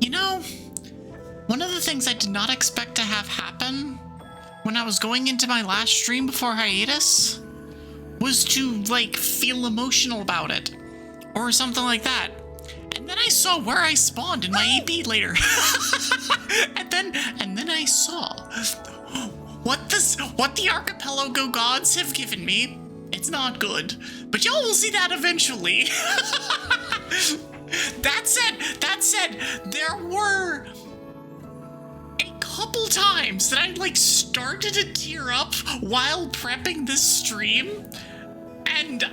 You know, one of the things I did not expect to have happen when I was going into my last stream before hiatus was to, like, feel emotional about it. Or something like that. And then I saw where I spawned in my AP later. and then I saw what the archipelago gods have given me. It's not good. But y'all will see that eventually. That said, there were a couple times that I like started to tear up while prepping this stream. And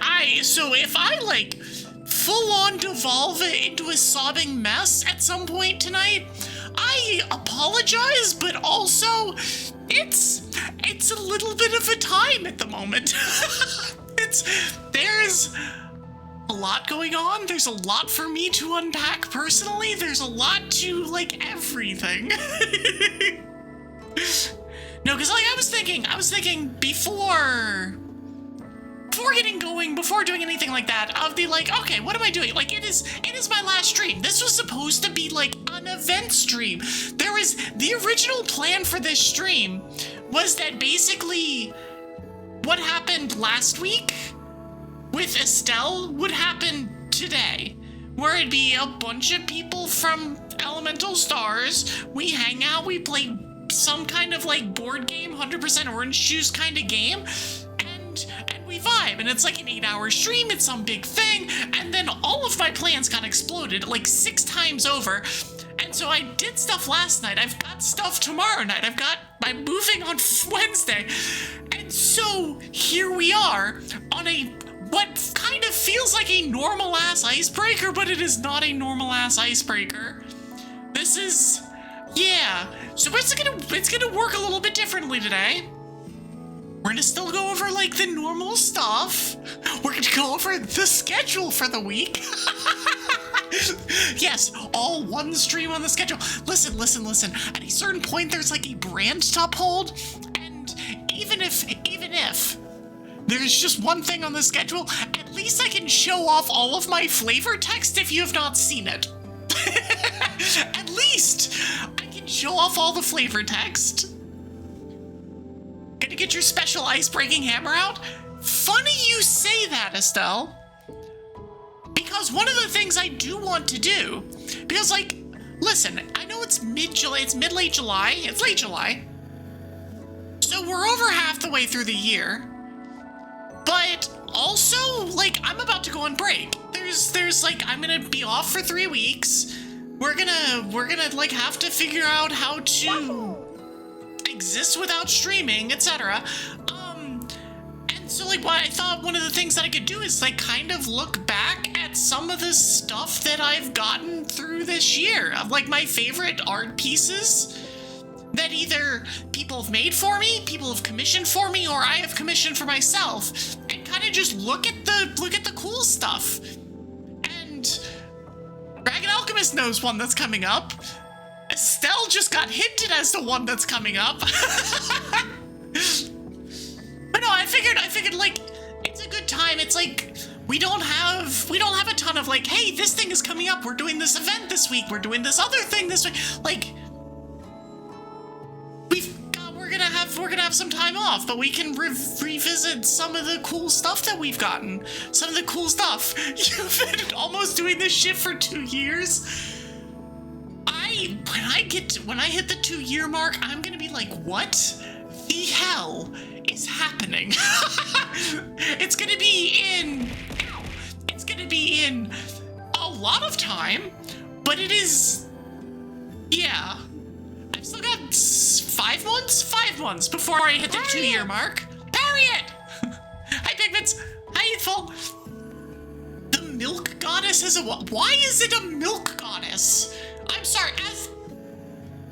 so if I like full on devolve it into a sobbing mess at some point tonight, I apologize, but also it's a little bit of a time at the moment. There's a lot going on. There's a lot for me to unpack personally. There's a lot to, like, everything. No, because, like, I was thinking before getting going, before doing anything like that, I'll be like, okay, what am I doing? Like, it is my last stream. This was supposed to be, like, an event stream. The original plan for this stream was that basically what happened last week with Estelle would happen today, where it'd be a bunch of people from Elemental Stars, we hang out, we play some kind of, like, board game, 100% orange juice kind of game, and we vibe, and it's like an 8-hour stream, it's some big thing, and then all of my plans got exploded, like, 6 times over, and so I did stuff last night, I've got stuff tomorrow night, I'm moving on Wednesday, and so here we are on what kind of feels like a normal-ass icebreaker, but it is not a normal-ass icebreaker. This is, yeah, so it's gonna work a little bit differently today. We're gonna still go over, like, the normal stuff. We're gonna go over the schedule for the week. Yes, all one stream on the schedule. Listen. At a certain point, there's, like, a brand to uphold, and even if there's just one thing on the schedule, at least I can show off all of my flavor text if you have not seen it. At least I can show off all the flavor text. Gonna get your special ice-breaking hammer out? Funny you say that, Estelle. Because one of the things I do want to do, because, like, listen, I know it's mid-July, it's late July. So we're over half the way through the year. But also, like, I'm about to go on break. There's like, I'm gonna be off for 3 weeks. We're gonna like have to figure out how to exist without streaming, etc. And so, like, what I thought one of the things that I could do is, like, kind of look back at some of the stuff that I've gotten through this year, of, like, my favorite art pieces that either people have made for me, people have commissioned for me, or I have commissioned for myself, and kind of just look at the cool stuff. And Dragon Alchemist knows one that's coming up. Estelle just got hinted as to one that's coming up. But no, I figured, like, it's a good time. It's like we don't have a ton of, like, hey, this thing is coming up, we're doing this event this week, we're doing this other thing this week. Like, we're gonna have some time off, but we can revisit some of the cool stuff that we've gotten. Some of the cool stuff. You've been almost doing this shit for 2 years. When I hit the 2-year mark, I'm gonna be like, what the hell is happening? It's gonna be in a lot of time, but it is, yeah. I've still got 5 months before I hit the 2-year mark. Parry it! Hi, Pigments. Hi, Youthful. The milk goddess is why is it a milk goddess? I'm sorry,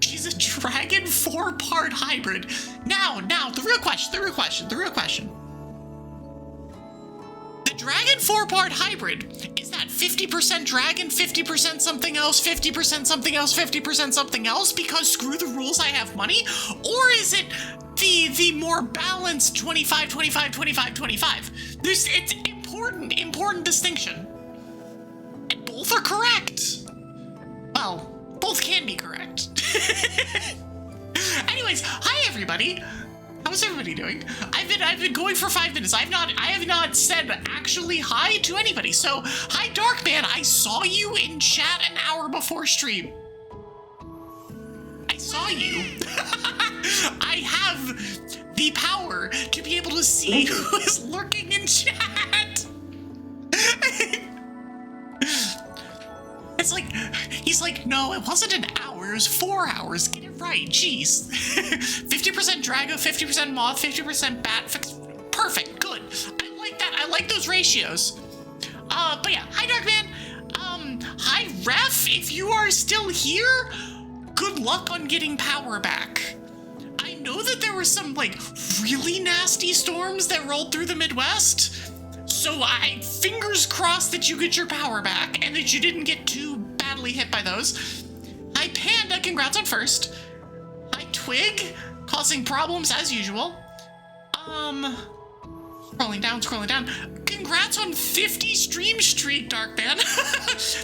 she's a dragon 4-part hybrid. Now, the real question. The dragon 4-part hybrid, is that 50% dragon, 50% something else, 50% something else, 50% something else, because screw the rules, I have money? Or is it the more balanced 25, 25, 25, 25? It's important distinction. And both are correct. Well, both can can be correct. Anyways, hi everybody. How's everybody doing? I've been going for 5 minutes. I have not said actually hi to anybody. So hi Darkman, I saw you in chat an hour before stream. I saw you. I have the power to be able to see who is lurking in chat. It's like, he's like, no, it wasn't an hour, it was 4 hours. Get it right, jeez. 50% Drago, 50% Moth, 50% Bat. Perfect, good. I like that. I like those ratios. But yeah, hi Darkman. Hi Ref, if you are still here, good luck on getting power back. I know that there were some, like, really nasty storms that rolled through the Midwest. So fingers crossed that you get your power back and that you didn't get too badly hit by those. Hi Panda, congrats on first. Hi Twig, causing problems as usual. Scrolling down. Congrats on 50 stream streak, Darkman.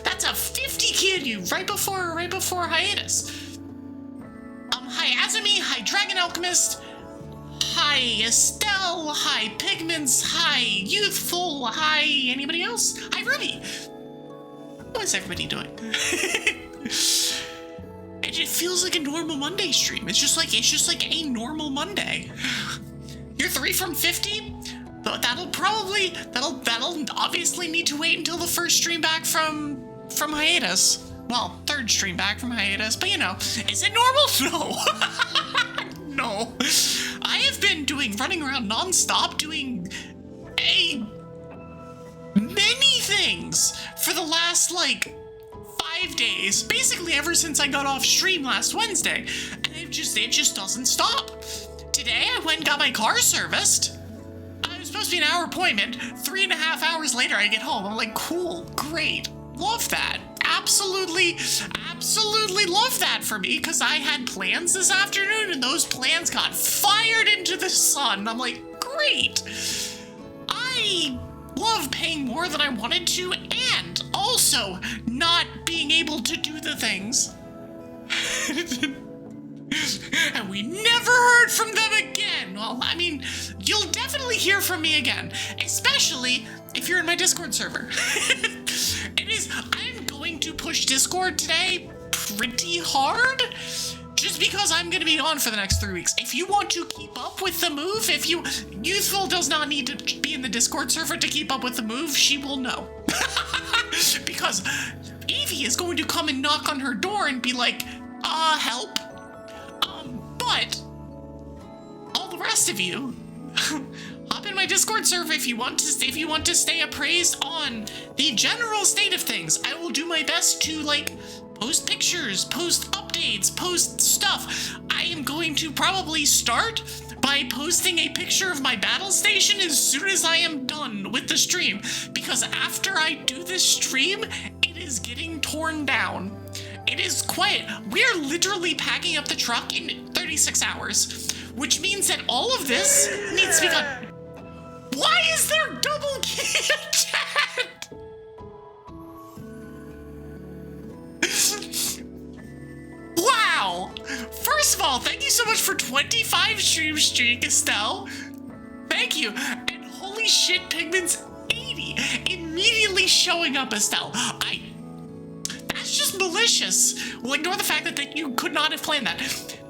That's a 50 kid you right before hiatus. Hi Azumi, hi Dragon Alchemist. Hi Estelle, hi Pigments, hi Youthful, hi anybody else? Hi Ruby. How is everybody doing? It feels like a normal Monday stream. It's just like a normal Monday. You're 3 from 50? But that'll obviously need to wait until the first stream back from hiatus. Well, third stream back from hiatus, but you know, is it normal? No. No. I have been running around non-stop doing many things for the last, 5 days. Basically ever since I got off stream last Wednesday. And it just doesn't stop. Today I went and got my car serviced. It was supposed to be an hour appointment. 3.5 hours later I get home. I'm like, cool, great, love that. Absolutely love that for me, because I had plans this afternoon and those plans got fired into the sun. I'm like, great. I love paying more than I wanted to and also not being able to do the things. And we never heard from them again. Well, I mean, you'll definitely hear from me again, especially if you're in my Discord server. I'm going to push Discord today pretty hard, just because I'm going to be gone for the next 3 weeks. If you want to keep up with the move, Youthful does not need to be in the Discord server to keep up with the move, she will know. Because Evie is going to come and knock on her door and be like, help. But all the rest of you, hop in my Discord server if you want to stay appraised on the general state of things. I will do my best to post pictures, post updates, post stuff. I am going to probably start by posting a picture of my battle station as soon as I am done with the stream, because after I do this stream, it is getting torn down. It is quiet. We are literally packing up the truck in 36 hours, which means that all of this needs to be done. Why is there double key in chat? Wow. First of all, thank you so much for 25 stream streak, Estelle. Thank you. And holy shit, Pigment's 80. Immediately showing up, Estelle. That's just malicious. Well, ignore the fact that you could not have planned that.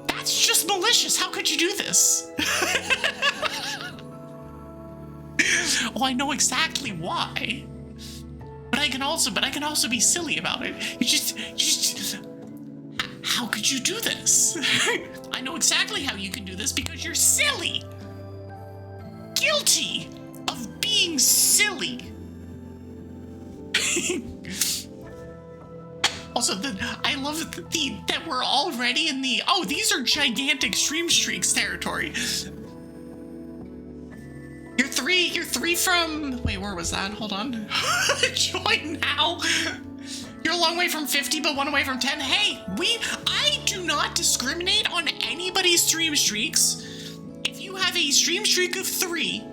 That's just malicious. How could you do this? Oh, I know exactly why. But I can also be silly about it. You just how could you do this? I know exactly how you can do this, because you're silly. Guilty of being silly. Also, I love that we're already in the, these are gigantic stream streaks territory. You're three from, wait, where was that? Hold on. Join now. You're a long way from 50, but 1 away from 10. Hey, I do not discriminate on anybody's stream streaks. If you have a stream streak of 3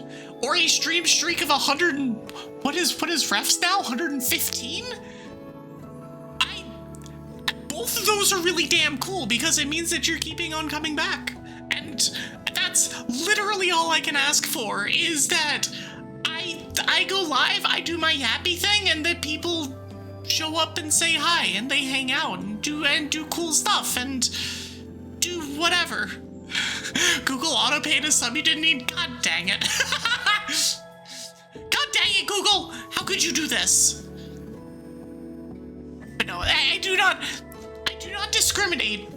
or a stream streak of 100 and, what is refs now? 115? both of those are really damn cool because it means that you're keeping on coming back. And that's literally all I can ask for, is that I go live, I do my yappy thing, and that people show up and say hi, and they hang out and do cool stuff and do whatever. Google auto-paid a sub you didn't need. God dang it. God dang it, Google! How could you do this? But no, I do not discriminate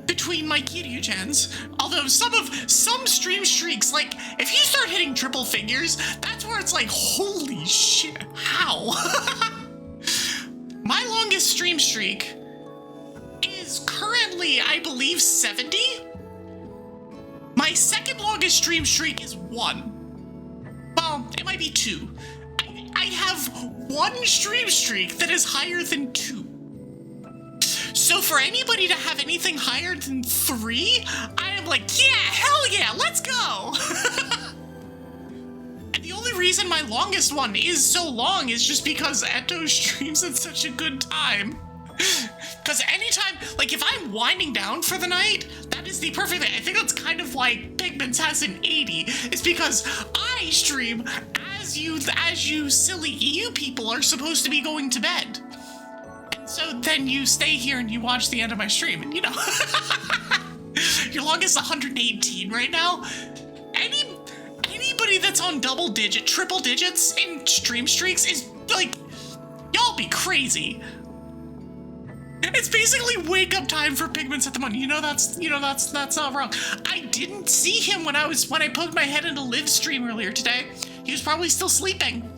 between my Kiryu-chans. Although some stream streaks, like, if you start hitting triple figures, that's where it's like, holy shit, how? My longest stream streak is currently, I believe, 70. My second longest stream streak is 1. Well, it might be 2. I have 1 stream streak that is higher than 2. So for anybody to have anything higher than 3, I am like, yeah, hell yeah, let's go! And the only reason my longest one is so long is just because Eto streams at such a good time. Because anytime, like, if I'm winding down for the night, that is the perfect thing. I think that's kind of why Pigments has an 80. It's because I stream as you silly EU people are supposed to be going to bed. And so then you stay here and you watch the end of my stream, and you know. Your longest 118 right now. Anybody that's on triple digits in stream streaks is like, y'all be crazy. It's basically wake up time for Pigments at the moment. That's not wrong. I didn't see him when I poked my head into Liv's stream earlier today. He was probably still sleeping.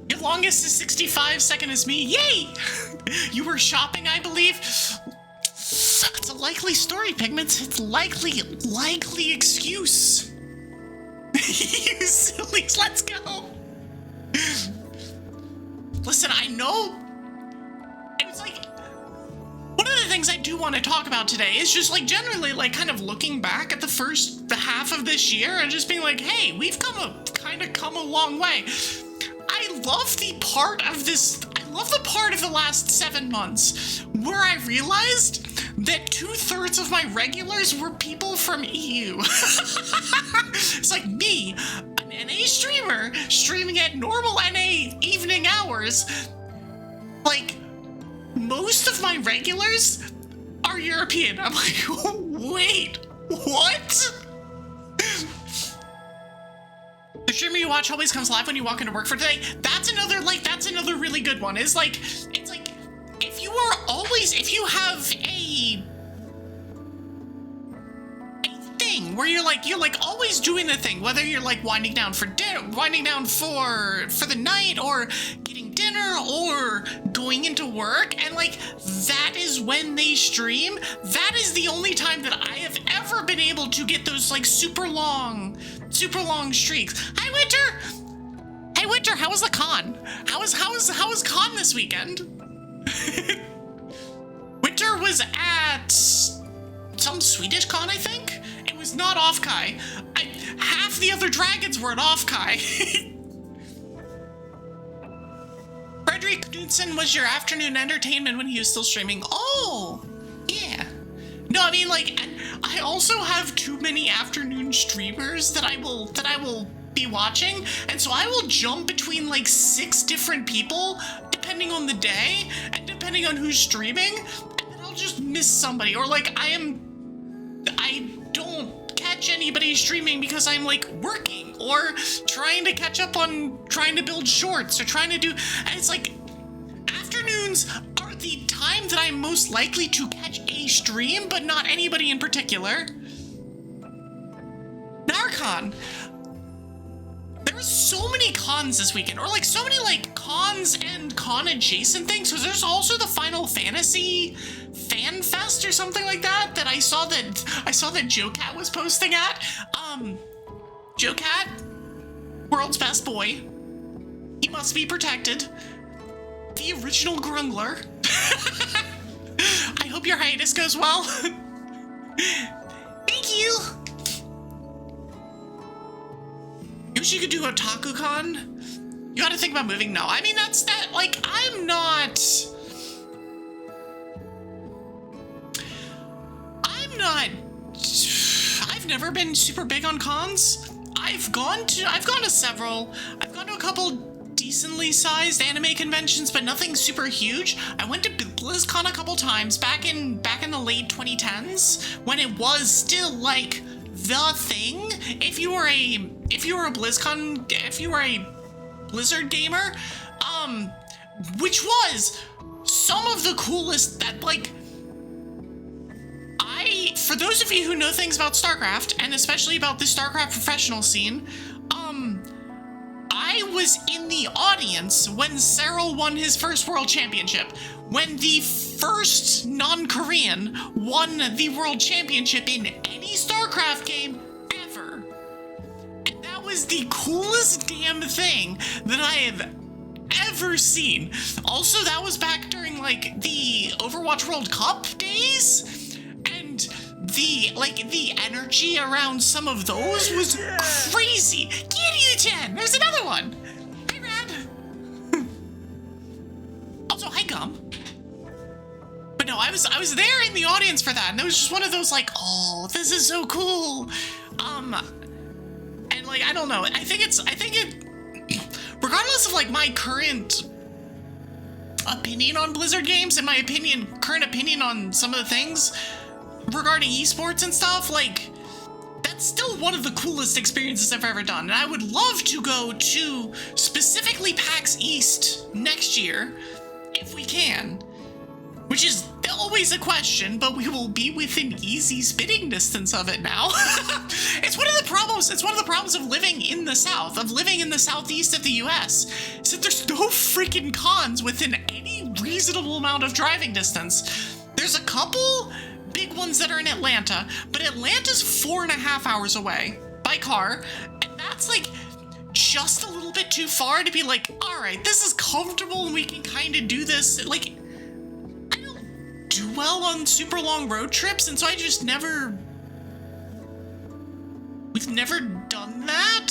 Your longest is 65, second is me. Yay! You were shopping, I believe. It's a likely story, Pigments. It's likely excuse. You sillies, let's go. Listen, I know. It's like, one of the things I do want to talk about today is just like generally like kind of looking back at the half of this year and just being like, hey, we've come a long way. I love the part of the last 7 months where I realized that 2/3 of my regulars were people from EU. It's like me, an NA streamer, streaming at normal NA evening hours. Like, most of my regulars are European. I'm like, wait, what? The streamer you watch always comes live when you walk into work for today. That's another really good one. It's like, if you have a thing where you're like always doing the thing, whether you're like winding down for dinner, winding down for the night, or getting dinner, or going into work, and like that is when they stream. That is the only time that I have ever been able to get those like super long streaks. Hi Winter! Hey Winter, how was the con? How was con this weekend? Winter was at some Swedish con, I think. It was not Offkai. Half the other dragons were at Offkai. Frederick Knudsen was your afternoon entertainment when he was still streaming. Oh, yeah. No, I mean, like, I also have too many afternoon streamers that I will be watching, and so I will jump between like 6 different people depending on the day and depending on who's streaming, and then I'll just miss somebody, or like I don't catch anybody streaming because I'm like working or trying to catch up on trying to build shorts or trying to do, and it's like afternoons are the time that I'm most likely to catch a stream, but not anybody in particular. Narcon. There were so many cons this weekend, or like so many like cons and con adjacent things. So there's also the Final Fantasy Fan Fest or something like that I saw that Joe Cat was posting at. Joe Cat, world's best boy. He must be protected. The original Grungler. I hope your hiatus goes well. Thank you. Wish you could do OtakuCon. You gotta think about moving? No. I mean, that's that, like, I'm not... I've never been super big on cons. I've gone to several. I've gone to a couple decently sized anime conventions, but nothing super huge. I went to BlizzCon a couple times back in the late 2010s when it was still like the thing. If you were a Blizzard gamer, which was some of the coolest that, like, for those of you who know things about StarCraft, and especially about the StarCraft professional scene, I was in the audience when Serral won his first world championship, when the first non-Korean won the world championship in any StarCraft game ever. And that was the coolest damn thing that I have ever seen. Also, that was back during, like, the Overwatch World Cup days, and the energy around some of those was crazy. Get you 10. There's another one. Hey, Rad. Also, hi, Gum. But no, I was there in the audience for that, and it was just one of those, like, oh, this is so cool. And, like, I don't know. I think it, regardless of, like, my current opinion on Blizzard games and my current opinion on some of the things regarding esports and stuff, like, that's still one of the coolest experiences I've ever done. And I would love to go to specifically PAX East next year, if we can, which is always a question, but we will be within easy spitting distance of it now. It's one of the problems of living in the South, of living in the southeast of the US, is that there's no freaking cons within any reasonable amount of driving distance. There's a couple big ones that are in Atlanta, but Atlanta's 4.5 hours away by car, and that's, like, just a little bit too far to be like, all right, this is comfortable and we can kind of do this. Like, I don't do well on super long road trips, and so we've never done that.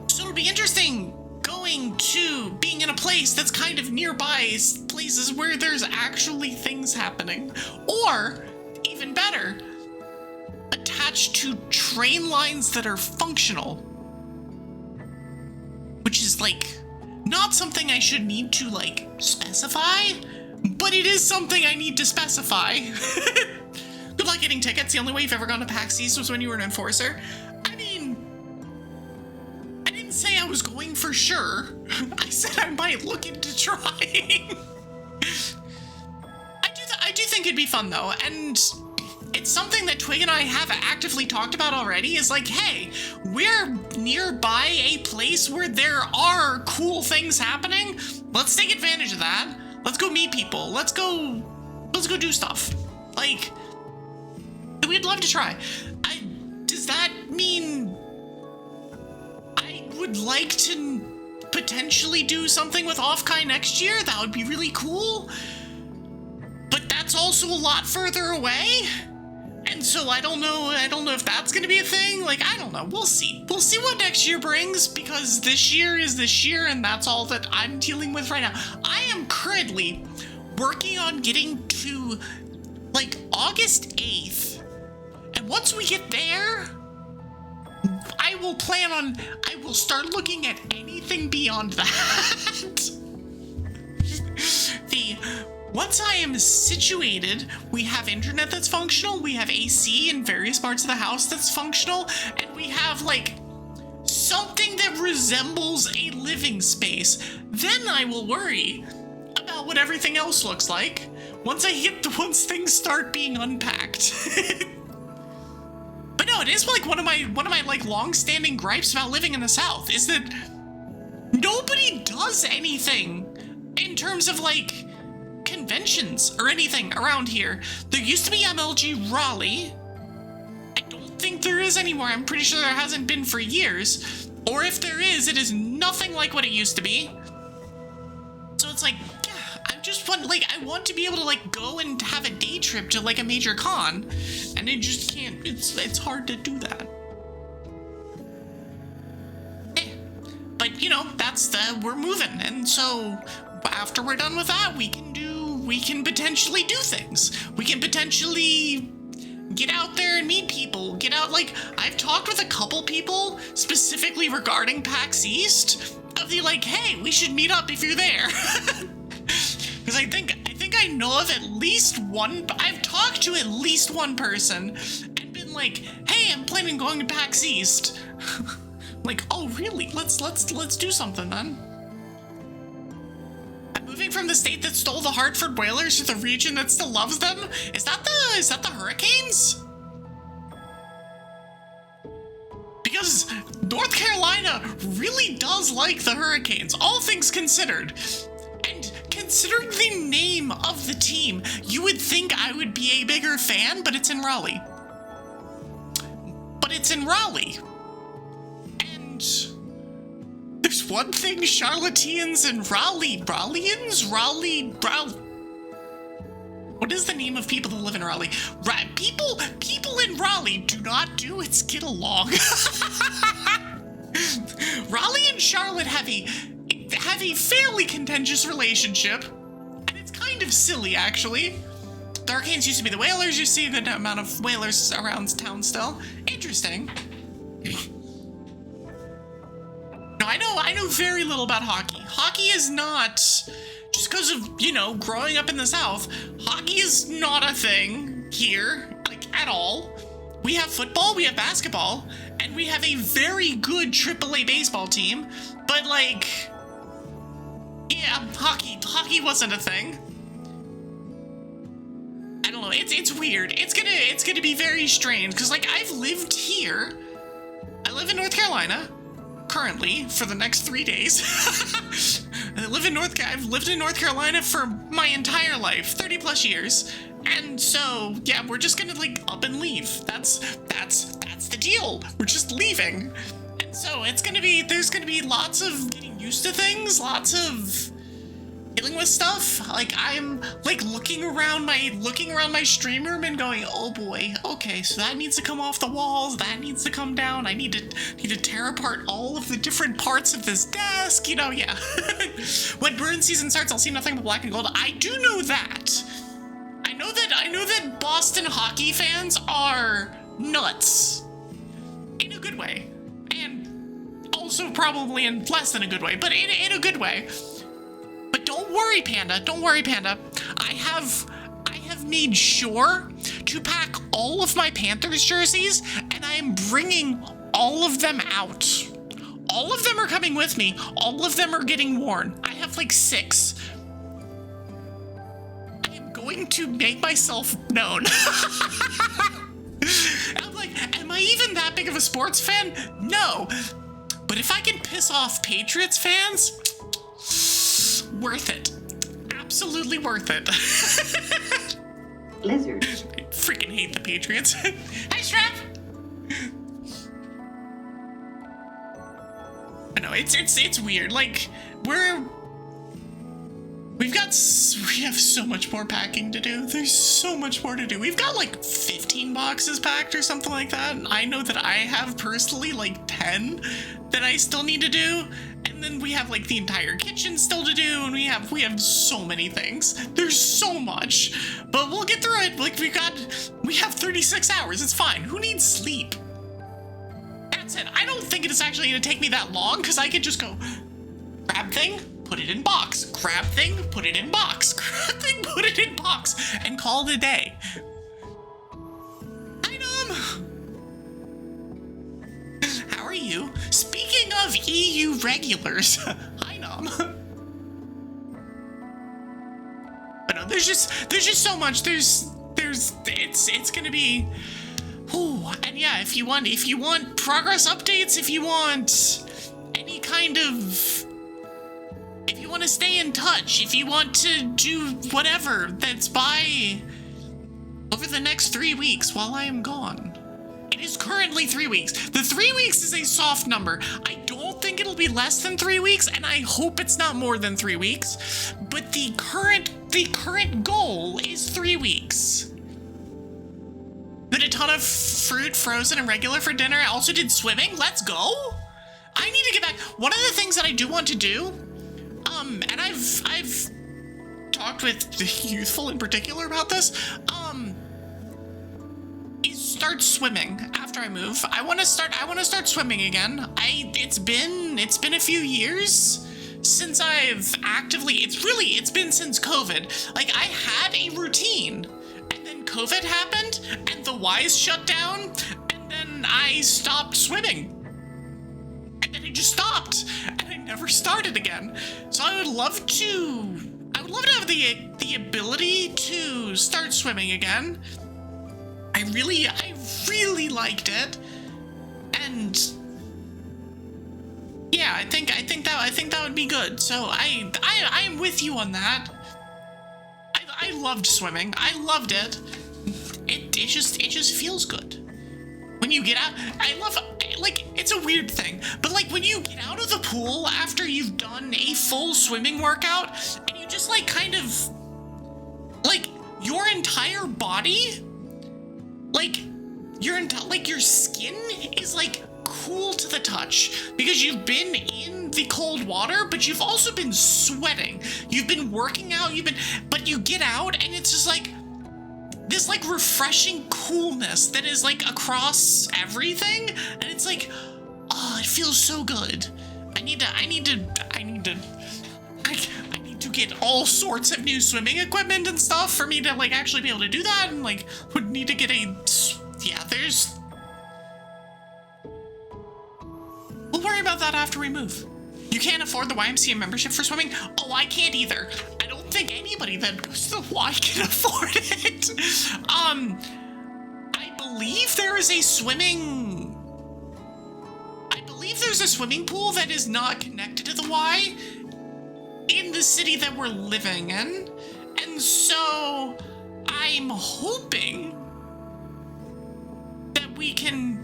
So it'll be interesting going to being in a place that's kind of nearby places where there's actually things happening, or even better, attached to train lines that are functional, which is, like, not something I should need to, like, specify, but it is something I need to specify. Good luck getting tickets. The only way you've ever gone to PAX East was when you were an enforcer. I mean, I didn't say I was going for sure. I said I might look into trying. I do think it'd be fun, though, and it's something that Twig and I have actively talked about already, is like, hey, we're nearby a place where there are cool things happening. Let's take advantage of that. Let's go meet people. Let's go do stuff. Like, we'd love to try. Does that mean I would like to potentially do something with Offkai next year? That would be really cool. But that's also a lot further away. And so I don't know if that's going to be a thing. Like, I don't know. We'll see. We'll see what next year brings, because this year is this year, and that's all that I'm dealing with right now. I am currently working on getting to, like, August 8th. And once we get there, I will start looking at anything beyond that. Once I am situated, we have internet that's functional, we have AC in various parts of the house that's functional, and we have, like, something that resembles a living space. Then I will worry about what everything else looks like once things start being unpacked. But no, it is, like, one of my like long-standing gripes about living in the South is that nobody does anything in terms of, like, conventions or anything around here. There used to be MLG Raleigh. I don't think there is anymore. I'm pretty sure there hasn't been for years. Or if there is, it is nothing like what it used to be. So it's like, yeah, I want to be able to, like, go and have a day trip to, like, a major con, and I just can't. It's hard to do that. But you know, we're moving. And so after we're done with that, we can potentially do things. We can potentially get out there and meet people. Get out, like, I've talked with a couple people specifically regarding PAX East of the, like, hey, we should meet up if you're there. Because I think I know of at least one, I've talked to at least one person and been like, hey, I'm planning on going to PAX East. Like, oh, really? Let's do something then. I'm moving from the state that stole the Hartford Whalers to the region that still loves them. Is that the Hurricanes? Because North Carolina really does like the Hurricanes, all things considered. And considering the name of the team, you would think I would be a bigger fan, but it's in Raleigh. And there's one thing Charlotteans and what is the name of people that live in Raleigh? People in Raleigh do not do, it's get along. Raleigh and Charlotte have a fairly contentious relationship, and it's kind of silly, actually. The Hurricanes used to be the Whalers. You see a good amount of Whalers around town still. Interesting. No, I know very little about hockey. Hockey is not, just because of, you know, growing up in the South, hockey is not a thing here, like, at all. We have football, we have basketball, and we have a very good AAA baseball team, but, like, yeah, hockey wasn't a thing. I don't know, it's weird. It's gonna be very strange, because, like, I've lived here. I live in North Carolina, currently, for the next 3 days. I've lived in North Carolina for my entire life, 30 plus years. And so, yeah, we're just gonna, like, up and leave. That's the deal. We're just leaving. And so there's gonna be lots of getting used to things, lots of dealing with stuff. Like, I'm, like, looking around my stream room and going, oh boy, okay, so that needs to come off the walls, that needs to come down, I need to tear apart all of the different parts of this desk, you know, yeah. When Bruin season starts, I'll see nothing but black and gold. I do know that. I know that Boston hockey fans are nuts. In a good way. And also probably in less than a good way, but in a good way. But don't worry, Panda. I have made sure to pack all of my Panthers jerseys, and I am bringing all of them out. All of them are coming with me. All of them are getting worn. I have like 6. I am going to make myself known. I'm like, am I even that big of a sports fan? No. But if I can piss off Patriots fans, worth it. Absolutely worth it. Lizard. I freaking hate the Patriots. Hi, Strap. I know, it's weird. Like, we have so much more packing to do. There's so much more to do. We've got like 15 boxes packed or something like that. And I know that I have personally like 10 that I still need to do. And then we have like the entire kitchen still to do, and we have so many things. There's so much, but we'll get through it. Like we have 36 hours. It's fine. Who needs sleep? That's it. I don't think it is actually going to take me that long, because I could just go grab thing, put it in box, grab thing, put it in box, grab thing, put it in box, and call it a day. How are you? Speaking of EU regulars, hi Nom. But no, there's just so much. It's gonna be. Ooh, and yeah, if you want progress updates, if you want any kind of, if you want to stay in touch, if you want to do whatever that's by over the next 3 weeks while I am gone. It is currently 3 weeks. The 3 weeks is a soft number. I don't think it'll be less than 3 weeks, and I hope it's not more than 3 weeks. But the current goal is 3 weeks. Did a ton of fruit, frozen and regular for dinner. I also did swimming. Let's go. I need to get back. One of the things that I do want to do, and I've talked with the youthful in particular about this, is start swimming after I move. I want to start swimming again. It's been a few years since I've actively, it's been since COVID. Like, I had a routine, and then COVID happened, and the Ys shut down, and then I stopped swimming. And then I just stopped, and I never started again. So I would love to have the ability to start swimming again. I really liked it, and yeah, I think that would be good. So I am with you on that. I loved swimming. I loved it. It just feels good when you get out. Like, it's a weird thing, but like when you get out of the pool after you've done a full swimming workout, and you just like kind of like your entire body, like your skin is like cool to the touch because you've been in the cold water, but you've also been sweating. You've been working out, but you get out and it's just like this like refreshing coolness that is like across everything, and it's like, oh, it feels so good. I need to get all sorts of new swimming equipment and stuff for me to like actually be able to do that, and like would need to get we'll worry about that after we move. You can't afford the YMCA membership for swimming? Oh, I can't either. I don't think anybody that goes to the Y can afford it. I believe there's a swimming pool that is not connected to the Y in the city that we're living in. And so I'm hoping that we can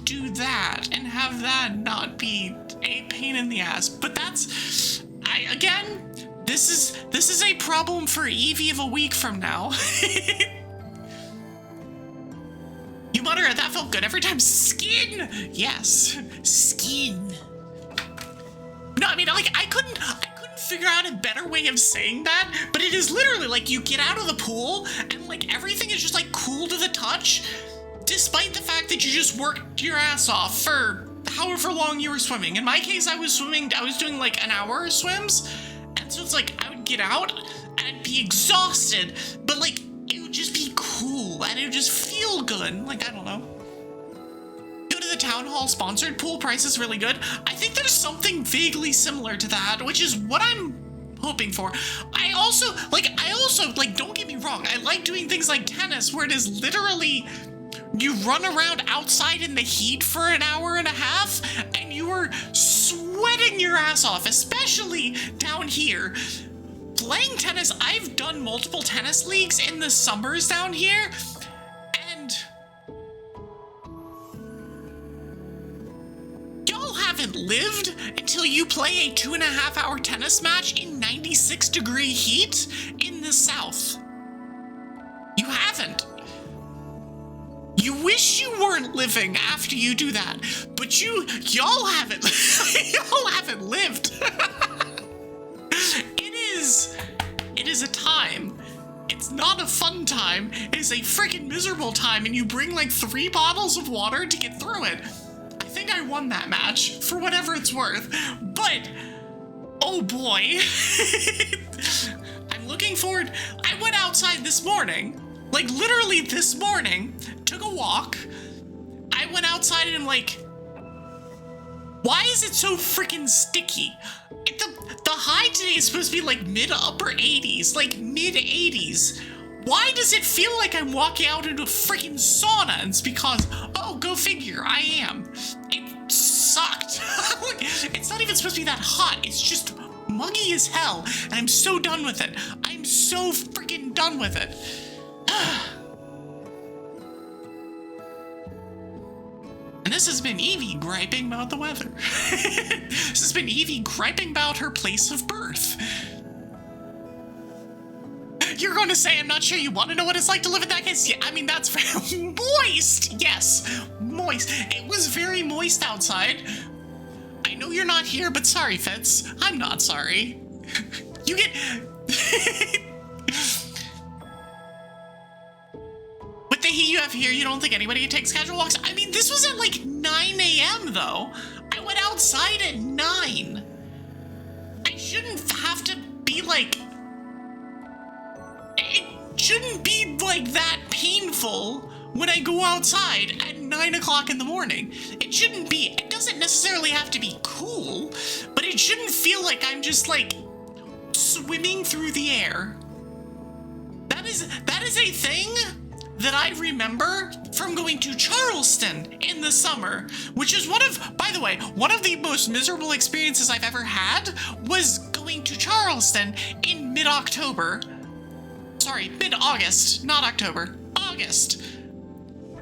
do that and have that not be a pain in the ass. But this is a problem for Evie of a week from now. You mutter, that felt good every time. Skin! Yes, skin. No, I mean, like, I couldn't figure out a better way of saying that, but it is literally like you get out of the pool and like everything is just like cool to the touch, despite the fact that you just worked your ass off for however long you were swimming. In my case, I was doing like an hour of swims, and so it's like I would get out and I'd be exhausted, but like it would just be cool and it would just feel good. Like, I don't know. Go to the town hall sponsored pool, price is really good. I think there's something vaguely similar to that, which is what I'm hoping for. I also, don't get me wrong, I like doing things like tennis, where it is literally you run around outside in the heat for an hour and a half, and you are sweating your ass off, especially down here. Playing tennis, I've done multiple tennis leagues in the summers down here, and y'all haven't lived until you play a 2.5-hour tennis match in 96-degree heat in the south. You haven't. You wish you weren't living after you do that, but y'all haven't lived. It is a time. It's not a fun time. It is a freaking miserable time, and you bring like 3 bottles of water to get through it. I think I won that match, for whatever it's worth, but oh boy. I'm looking forward. I went outside this morning, like literally this morning, took a walk. I went outside and I'm like, why is it so freaking sticky? The high today is supposed to be like mid-upper 80s, like mid-80s. Why does it feel like I'm walking out into a freaking sauna? And it's because, oh, go figure, I am. It sucked. It's not even supposed to be that hot. It's just muggy as hell. And I'm so done with it. I'm so freaking done with it. And this has been Evie griping about the weather. This has been Evie griping about her place of birth. You're going to say, I'm not sure you want to know what it's like to live in that case? Yeah, I mean, that's very moist. Yes, moist. It was very moist outside. know you're not here, but sorry, Fitz. I'm not sorry. You get... With the heat you have here, you don't think anybody takes casual walks? I mean, this was at like 9 a.m. though. I went outside at 9. I shouldn't have to be like... It shouldn't be like that painful when I go outside at 9 o'clock in the morning. It shouldn't be, it doesn't necessarily have to be cool, but it shouldn't feel like I'm just like swimming through the air. That is a thing that I remember from going to Charleston in the summer, which is by the way, one of the most miserable experiences I've ever had was going to Charleston in mid-October. Sorry, mid-August, not October, August,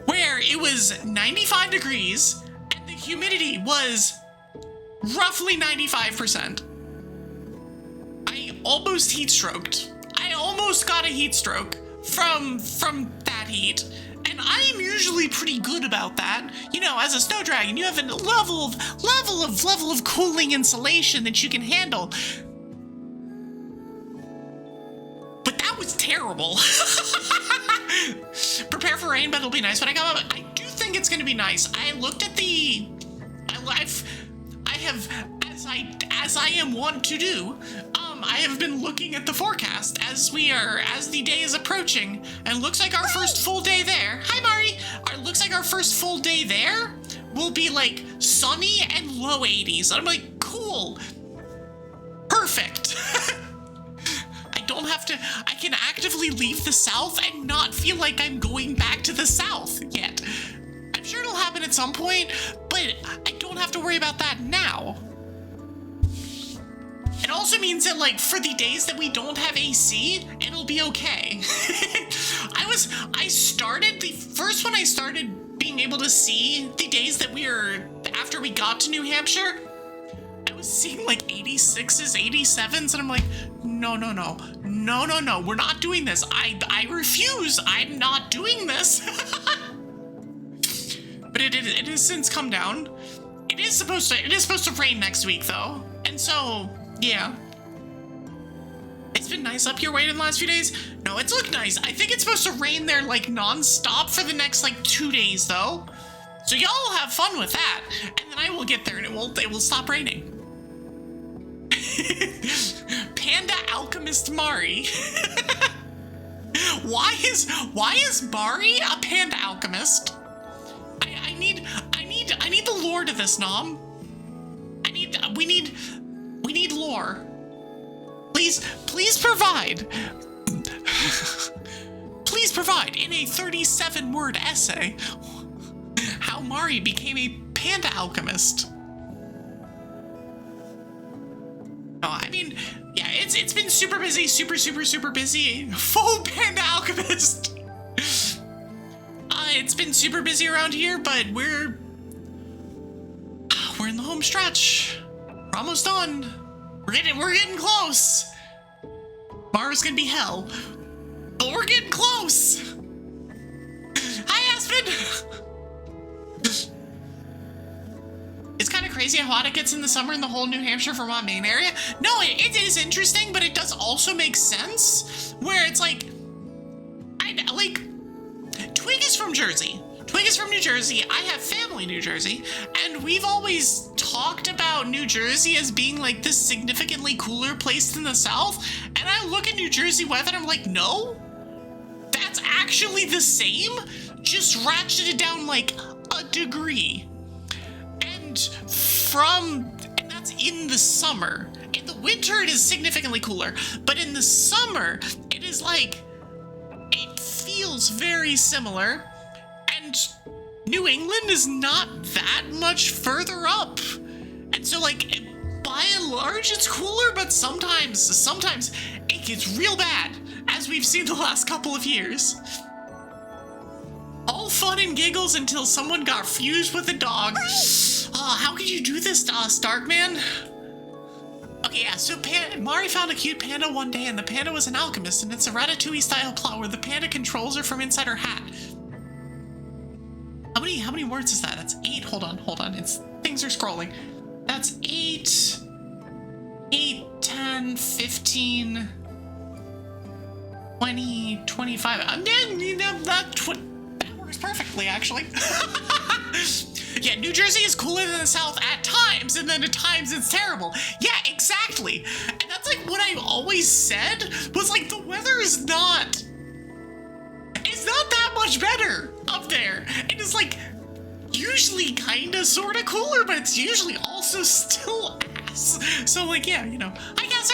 where it was 95 degrees and the humidity was roughly 95%. I almost heat stroked. I almost got a heat stroke from that heat, and I am usually pretty good about that. You know, as a snow dragon, you have a level of cooling insulation that you can handle. But that was terrible. Prepare for rain, but it'll be nice when I come up. I do think it's going to be nice. I looked at the... I have, as I am wont to do, I have been looking at the forecast as the day is approaching, and it looks like our first full day there. Hi, Mari! Looks like our first full day there will be like sunny and low 80s. And I'm like, cool. Perfect. I can actively leave the South and not feel like I'm going back to the South yet. I'm sure it'll happen at some point, but I don't have to worry about that now. It also means that, like, for the days that we don't have AC, it'll be okay. When I started being able to see the days that after we got to New Hampshire, I was seeing like 86s, 87s, and I'm like, no, we're not doing this. I refuse. I'm not doing this. But it has since come down. It is supposed to rain next week though. And so, yeah. It's been nice up your way in the last few days. No, it's looked nice. I think it's supposed to rain there like non-stop for the next like 2 days though. So y'all have fun with that. And then I will get there and it will stop raining. Panda Alchemist Mari. Why is Mari a panda alchemist? I need the lore to this, Nom. We need lore. Please provide. Please provide in a 37-word essay how Mari became a panda alchemist. No, I mean, yeah, it's been super busy, super busy. Full panda alchemist. It's been super busy around here, but we're in the home stretch. We're almost done. We're getting close. Tomorrow's gonna be hell, but we're getting close. Hi, Aspen. It's kind of crazy how hot it gets in the summer in the whole New Hampshire, Vermont, Maine area. No, it is interesting, but it does also make sense where it's like, Twig is from Jersey. Twig is from New Jersey. I have family in New Jersey, and we've always talked about New Jersey as being like this significantly cooler place than the South. And I look at New Jersey weather and I'm like, no, that's actually the same, just ratcheted down like a degree. And that's in the summer. In the winter, it is significantly cooler, but in the summer, it is like, it feels very similar. And New England is not that much further up. And so, like, by and large, it's cooler, but sometimes it gets real bad, as we've seen the last couple of years. All fun and giggles until someone got fused with a dog. How could you do this to us, Darkman? Okay, yeah, so Mari found a cute panda one day, and the panda was an alchemist, and it's a Ratatouille-style plot where the panda controls her from inside her hat. How many words is that? That's 8. Hold on. Things are scrolling. That's 8 8, 10, 15, 20, 25. That works perfectly, actually. Yeah, New Jersey is cooler than the South at times, and then at times it's terrible. Yeah, exactly. And that's like what I've always said, was like the weather is not... It's not that much better up there. It is like usually kind of sort of cooler, but it's usually also still ass. So like, yeah, you know, I guess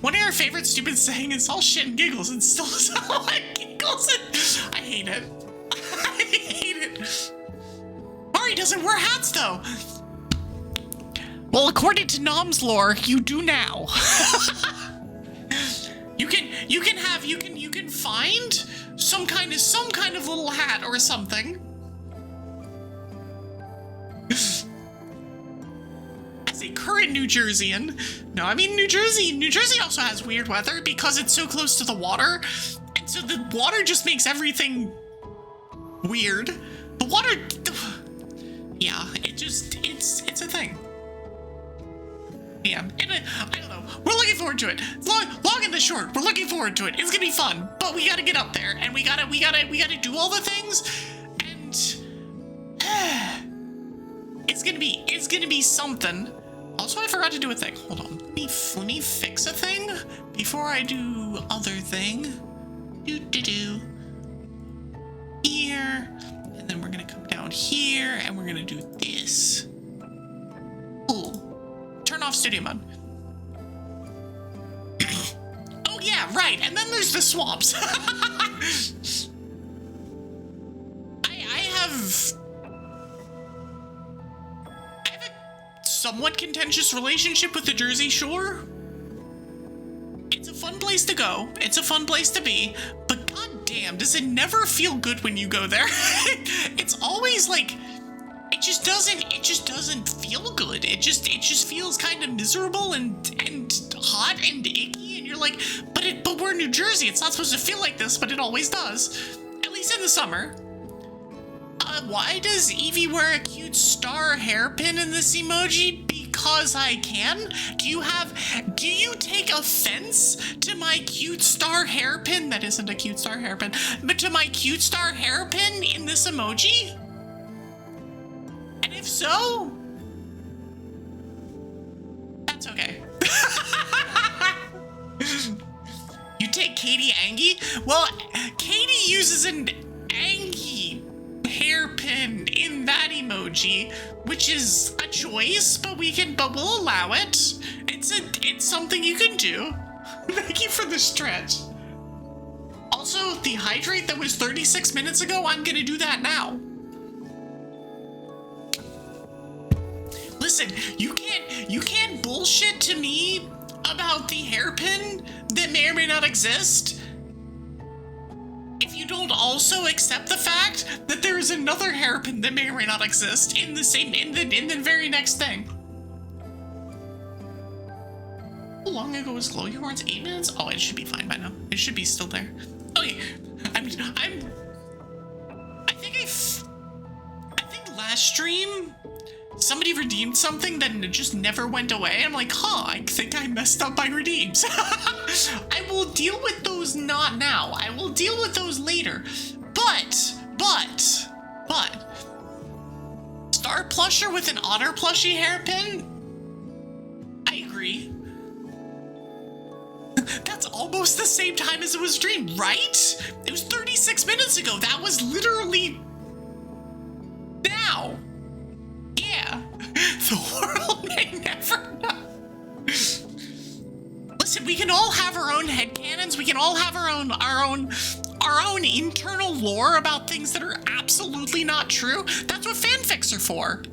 one of your favorite stupid saying is all shit and giggles, and still sound like giggles. And I hate it. I hate it. Mari doesn't wear hats though. Well, according to Nom's lore, you do now. You can find some kind of little hat or something. As a current New Jerseyan, no, I mean New Jersey also has weird weather because it's so close to the water, and so the water just makes everything weird. The water, yeah, it's a thing. Yeah, and I don't know. We're looking forward to it. Long and the short, we're looking forward to it. It's gonna be fun, but we gotta get up there, and we gotta do all the things, and it's gonna be something. Also, I forgot to do a thing. Hold on. Let me fix a thing before I do other thing. Do. Here, and then we're gonna come down here, and we're gonna do this. Cool. Turn off studio mode. Oh yeah, right. And then there's the swamps. I have a somewhat contentious relationship with the Jersey Shore. It's a fun place to go. It's a fun place to be. But goddamn, does it never feel good when you go there? It's always like it just doesn't feel good. It just feels kind of miserable and hot and icky, and you're like, but we're in New Jersey. It's not supposed to feel like this, but it always does. At least in the summer. Why does Evie wear a cute star hairpin in this emoji? Because I can? Do you take offense to my cute star hairpin? That isn't a cute star hairpin, but to my cute star hairpin in this emoji? And if so, that's okay. You take Katie Angie? Well, Katie uses an Angie hairpin in that emoji, which is a choice, but we'll allow it. It's something you can do. Thank you for the stretch. Also, the hydrate that was 36 minutes ago, I'm gonna do that now. Listen, you can't bullshit to me about the hairpin that may or may not exist if you don't also accept the fact that there is another hairpin that may or may not exist in the very next thing. How long ago was Glowy Horns? 8 minutes? Oh, it should be fine by now. It should be still there. Okay, I think last stream somebody redeemed something that just never went away. I'm like, I think I messed up my redeems. I will deal with those not now. I will deal with those later. But, Star Plusher with an Otter plushie hairpin? I agree. That's almost the same time as it was streamed, right? It was 36 minutes ago. That was literally now. Yeah, the world may never know. Listen, we can all have our own headcanons. We can all have our own internal lore about things that are absolutely not true. That's what fanfics are for.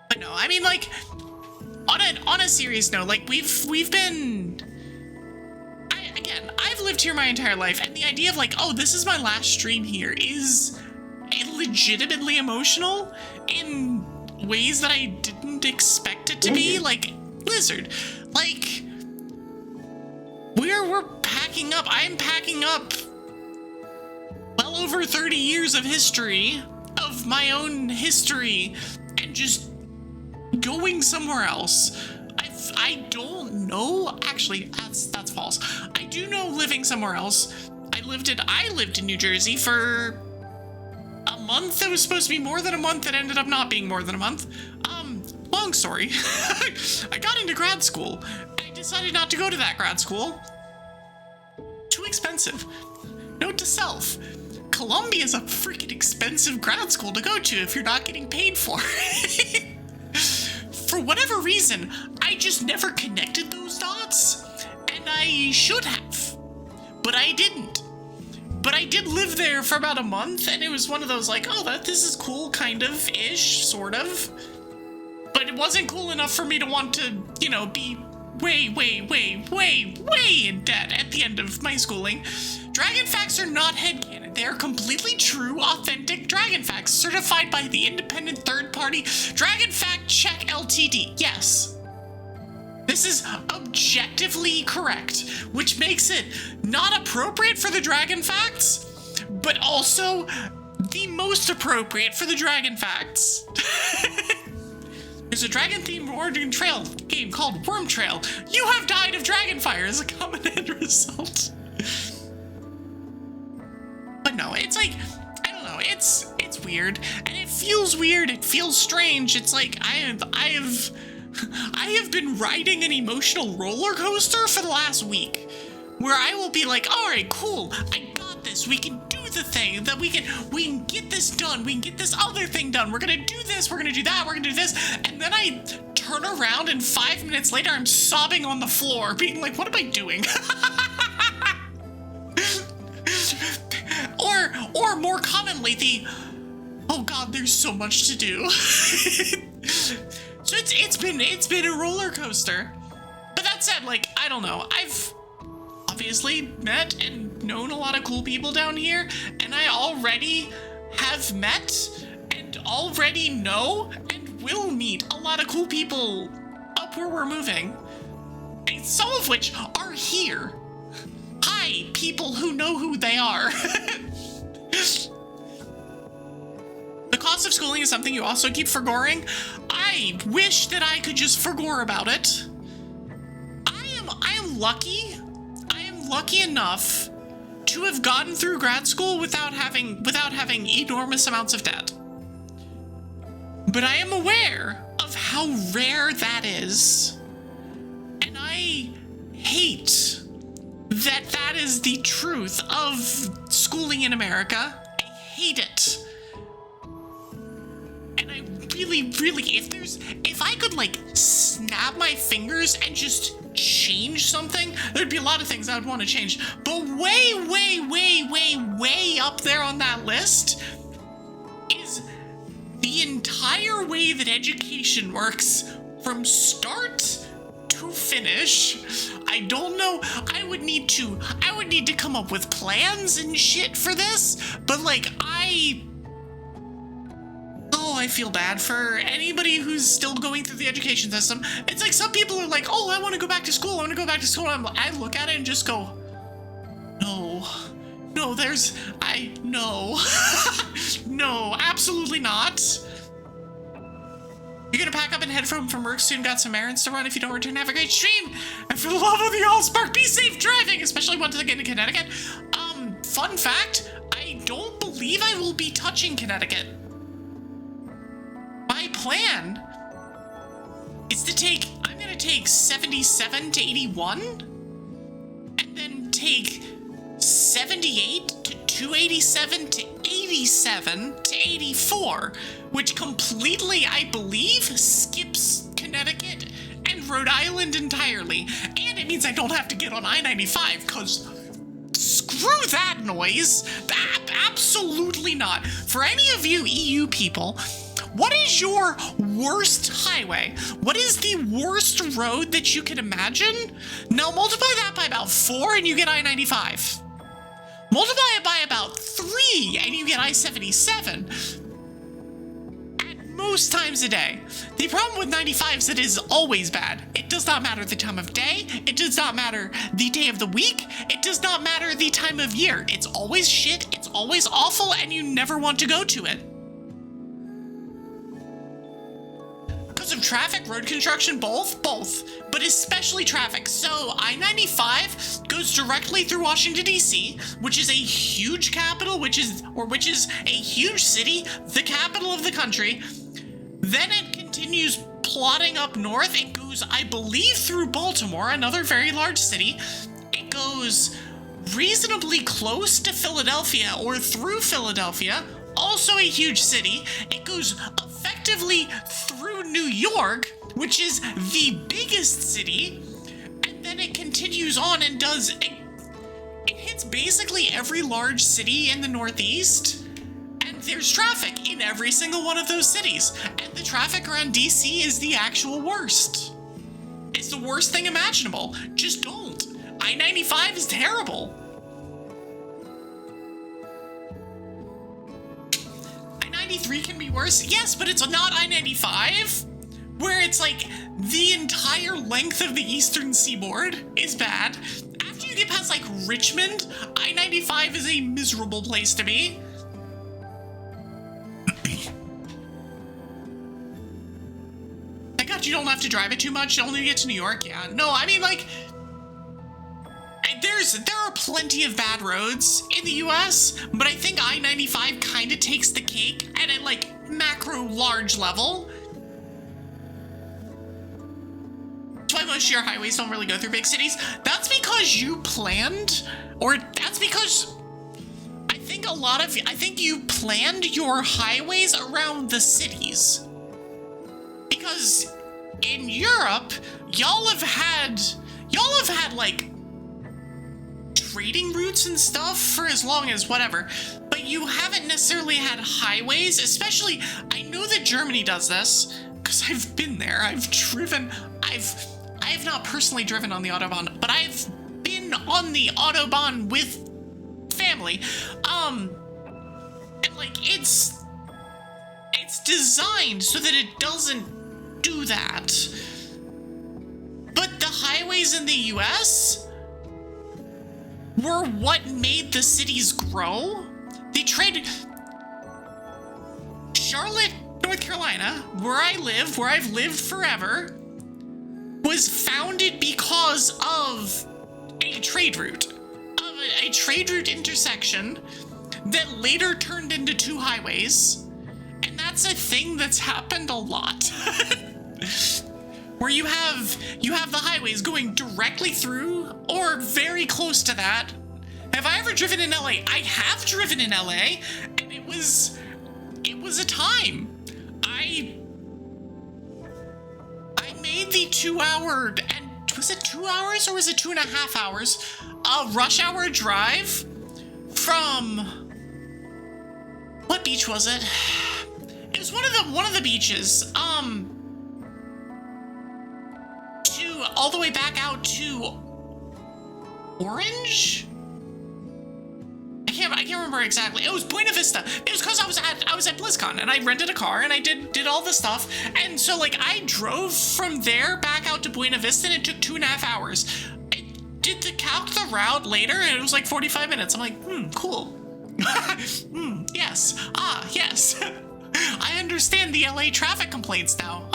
But no, I mean, like, on a serious note, like we've been. I've lived here my entire life, and the idea of like, oh, this is my last stream here is legitimately emotional in ways that I didn't expect it to be. Like, Blizzard, like, we're packing up. I'm packing up well well over 30 years of history, of my own history, and just going somewhere else. I don't know. Actually, that's false. I do know living somewhere else. I lived in New Jersey for a month. It was supposed to be more than a month. It ended up not being more than a month. Long story. I got into grad school. I decided not to go to that grad school. Too expensive. Note to self. Columbia is a freaking expensive grad school to go to if you're not getting paid for it. For whatever reason, I just never connected those dots, and I should have, but I didn't. But I did live there for about a month, and it was one of those like, oh, this is cool, kind of, ish, sort of. But it wasn't cool enough for me to want to, be way in debt at the end of my schooling. Dragon facts are not headcanon. They are completely true, authentic dragon facts, certified by the independent third-party Dragon Fact Check Ltd. Yes. This is objectively correct, which makes it not appropriate for the dragon facts, but also the most appropriate for the dragon facts. There's a dragon-themed Oregon Trail game called Worm Trail. You have died of dragon fire as a common end result. But no, it's like, I don't know, it's weird, and it feels weird, it feels strange. It's like, I have been riding an emotional roller coaster for the last week, where I will be like, all right, cool, I got this, we can do the thing, that we can get this done, we can get this other thing done, we're gonna do this, we're gonna do that, we're gonna do this, and then I turn around and 5 minutes later I'm sobbing on the floor, being like, what am I doing? Or more commonly, oh god, there's so much to do. So it's been a roller coaster. But that said, like, I don't know, I've obviously met and known a lot of cool people down here, and I already have met and already know and will meet a lot of cool people up where we're moving, and some of which are here. Hi, people who know who they are. The cost of schooling is something you also keep forgoing. I wish that I could just forgore about it. I am lucky. I am lucky enough to have gotten through grad school without having enormous amounts of debt. But I am aware of how rare that is. And I hate that is the truth of schooling in America. I hate it. And I really, if I could like snap my fingers and just change something, there'd be a lot of things I would want to change. But way up there on that list is the entire way that education works from start to finish. I don't know. I would need to come up with plans and shit for this, but like I feel bad for anybody who's still going through the education system. It's like some people are like, oh, I want to go back to school. I look at it and just go, no, no, absolutely not. You're gonna pack up and head from work soon, got some errands to run. If you don't return, have a great stream. And for the love of the Allspark, be safe driving, especially once again to Connecticut. Fun fact, I don't believe I will be touching Connecticut. My plan is I'm gonna take 77 to 81, and then take 78 to 287 to 87 to 84, which completely, I believe, skips Connecticut and Rhode Island entirely. And it means I don't have to get on I-95, because screw that noise. Absolutely not. For any of you EU people, what is your worst highway? What is the worst road that you can imagine? Now multiply that by about 4 and you get I-95. Multiply it by about 3 and you get I-77. At most most times a day. The problem with 95 is it is always bad. It does not matter the time of day. It does not matter the day of the week. It does not matter the time of year. It's always shit. It's always awful, and you never want to go to it. Because of traffic, road construction, both, but especially traffic. So I-95 goes directly through Washington, D.C., which is a huge capital, which is a huge city, the capital of the country. Then it continues plodding up north. It goes, I believe, through Baltimore, another very large city. It goes reasonably close to Philadelphia or through Philadelphia, also a huge city. It goes effectively through New York, which is the biggest city, and then it continues on and does it hits basically every large city in the Northeast, and there's traffic in every single one of those cities, and the traffic around DC is the actual worst. It's the worst thing imaginable. Just don't. I-95 is terrible. I-93 can be worse, yes, but it's not I-95, where it's like the entire length of the eastern seaboard is bad. After you get past like Richmond, I-95 is a miserable place to be. Thank God you don't have to drive it too much, you only get to New York, yeah. No, I mean like, there are plenty of bad roads in the US, but I think I-95 kind of takes the cake at a like macro large level. That's why most of your highways don't really go through big cities. That's because you planned, or that's because I think you planned your highways around the cities. Because in Europe, y'all have had like trading routes and stuff for as long as whatever, but you haven't necessarily had highways. Especially, I know that Germany does this because I've been there. I have not personally driven on the Autobahn, but I've been on the Autobahn with family. And like it's designed so that it doesn't do that. But the highways in the US were what made the cities grow. They traded Charlotte, North Carolina, where I've lived forever, was founded because of a trade route, a trade route intersection that later turned into two highways. And that's a thing that's happened a lot. Where you have the highways going directly through or very close to that. Have I ever driven in LA? I have driven in LA, and it was a time. I made the 2 hour, and was it 2 hours or was it 2.5 hours? Rush hour drive from, what beach was it? It was one of the beaches. All the way back out to Orange? I can't remember exactly. It was Buena Vista. It was because I was at BlizzCon and I rented a car and I did all the stuff. And so like I drove from there back out to Buena Vista and it took 2.5 hours. I did the route later and it was like 45 minutes. I'm like, cool. Yes. Yes. I understand the LA traffic complaints now.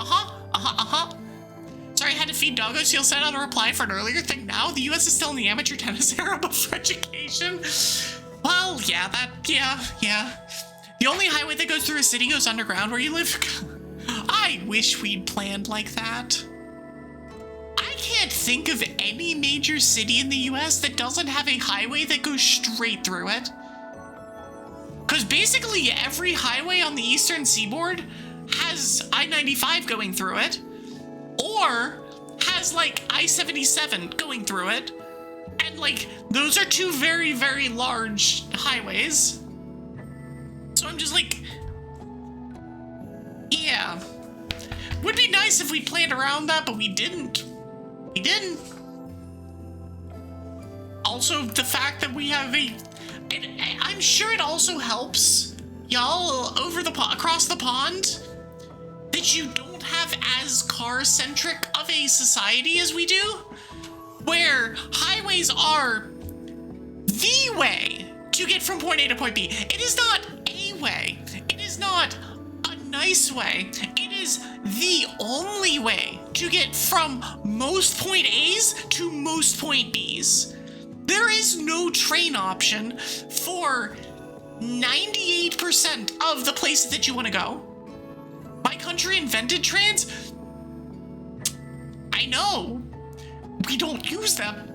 Sorry, I had to feed doggos. You'll send out a reply for an earlier thing now. The US is still in the amateur tennis era before education. Well, yeah. The only highway that goes through a city goes underground where you live. I wish we'd planned like that. I can't think of any major city in the US that doesn't have a highway that goes straight through it. Because basically every highway on the eastern seaboard has I-95 going through it. Or has like I-77 going through it. And like, those are two very, very large highways. So I'm just like, yeah. Would be nice if we planned around that, but we didn't. We didn't. Also, the fact that we have I'm sure it also helps y'all across the pond that you don't have as car-centric of a society as we do, where highways are the way to get from point A to point B. It is not a way. It is not a nice way. It is the only way to get from most point A's to most point B's. There is no train option for 98% of the places that you want to go. My country invented trains. I know. We don't use them.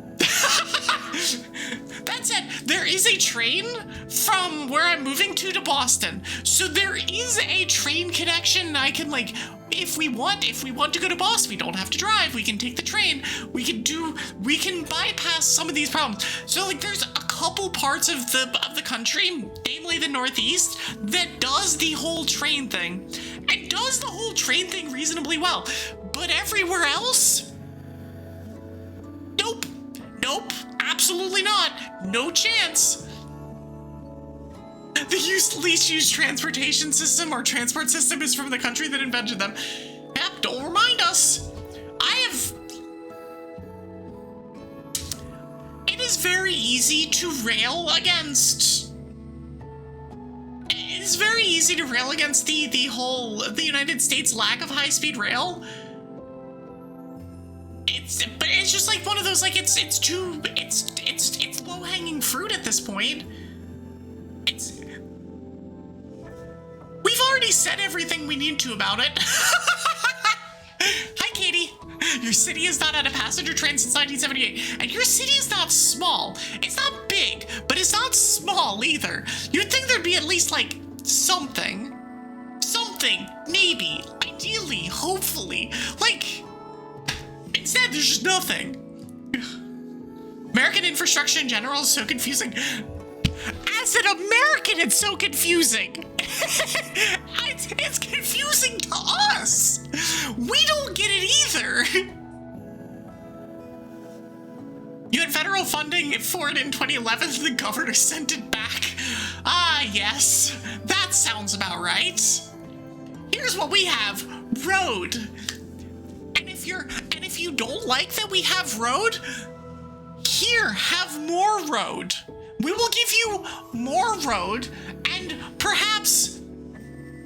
That said, there is a train from where I'm moving to Boston. So there is a train connection. I can, like, if we want to go to Boston, we don't have to drive. We can take the train. We can bypass some of these problems. So, like, there's a couple parts of the country, namely the Northeast, that does the whole train thing and does the whole train thing reasonably well. But everywhere else, nope, absolutely not. No chance. The least used transportation system or transport system is from the country that invented them. Yep, don't remind us. It is very easy to rail against. It is very easy to rail against the United States lack of high-speed rail. But it's just like one of those, like, it's low-hanging fruit at this point. We've already said everything we need to about it. Hi, Katie. Your city has not had a passenger train since 1978, and your city is not small. It's not big, but it's not small either. You'd think there'd be at least, like, something, maybe, ideally, hopefully, like. Instead, there's just nothing. American infrastructure in general is so confusing. As an American, it's so confusing. It's confusing to us. We don't get it either. You had federal funding for it in 2011, the governor sent it back. Ah, yes, that sounds about right. Here's what we have: road. And if you don't like that we have road, here, have more road. We will give you more road and perhaps,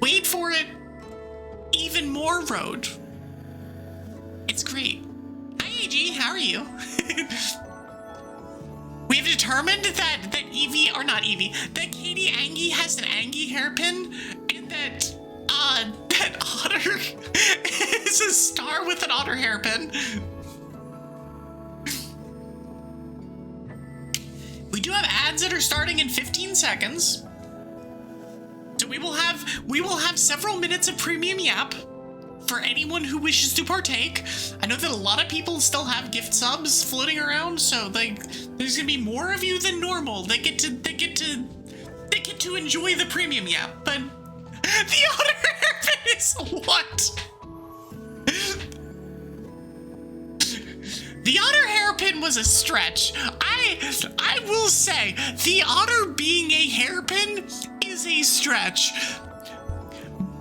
wait for it, even more road. It's great. Hi, AG, how are you? We have determined that Evie, or not Evie, that Katie Angie has an Angie hairpin, and that Otter is a star with an otter hairpin. We do have ads that are starting in 15 seconds. So we will have several minutes of premium yap for anyone who wishes to partake. I know that a lot of people still have gift subs floating around, so there's gonna be more of you than normal that get to enjoy the premium yap, but the otter hairpin is what? The otter hairpin was a stretch. I will say, the otter being a hairpin is a stretch.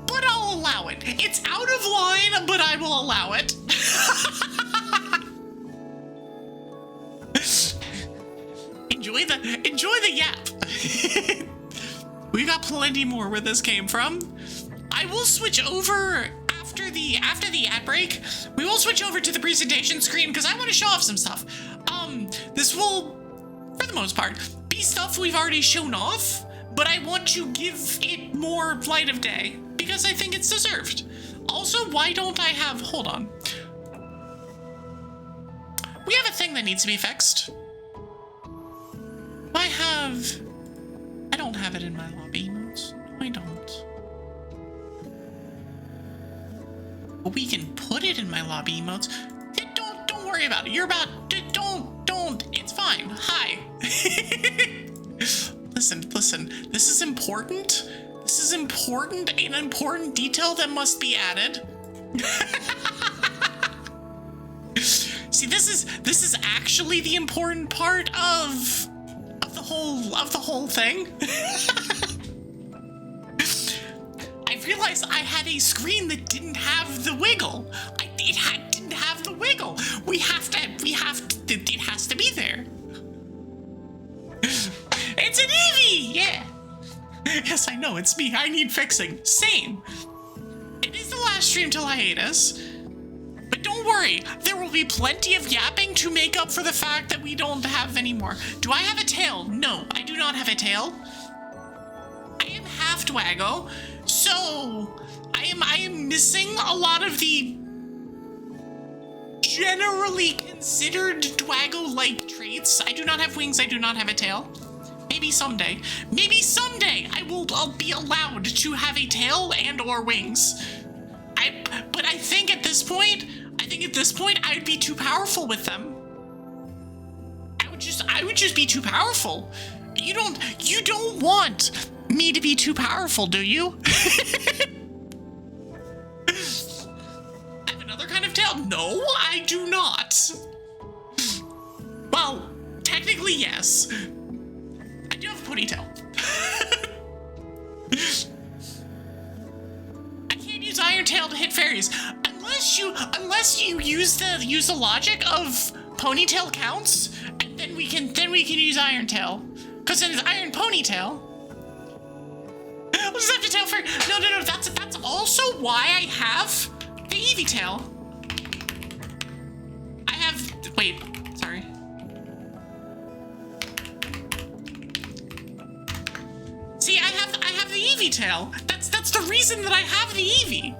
But I'll allow it. It's out of line, but I will allow it. Enjoy the yap. We got plenty more where this came from. I will switch over after the ad break. We will switch over to the presentation screen because I want to show off some stuff. This will, for the most part, be stuff we've already shown off, but I want to give it more light of day because I think it's deserved. Also, why don't I have, hold on. We have a thing that needs to be fixed. I don't have it in my lobby emotes. I don't. But we can put it in my lobby emotes. Don't worry about it. Don't. It's fine. Hi. Listen. This is important. This is important. An important detail that must be added. See, this is actually the important part of the whole thing. realized I had a screen that didn't have the wiggle. Didn't have the wiggle. It has to be there. It's an Evie! Yeah. Yes, I know, it's me. I need fixing. Same. It is the last stream till hiatus. But don't worry, there will be plenty of yapping to make up for the fact that we don't have any more. Do I have a tail? No, I do not have a tail. I am half Dwago, so I am missing a lot of the generally considered Dwago-like traits. I do not have wings, I do not have a tail. Maybe someday I'll be allowed to have a tail and or wings. But I think at this point I would be too powerful with them. I would just be too powerful. You don't want me to be too powerful, do you? I have another kind of tail. No, I do not. Well, technically yes. I do have a ponytail. I can't use Iron Tail to hit fairies unless you use the logic of ponytail counts, and then we can use Iron Tail, because then it's Iron Ponytail. We'll just have to tail fairy. No. That's also why I have the Evie tail. Wait, sorry. See, I have the Evie tail. That's the reason that I have the Evie.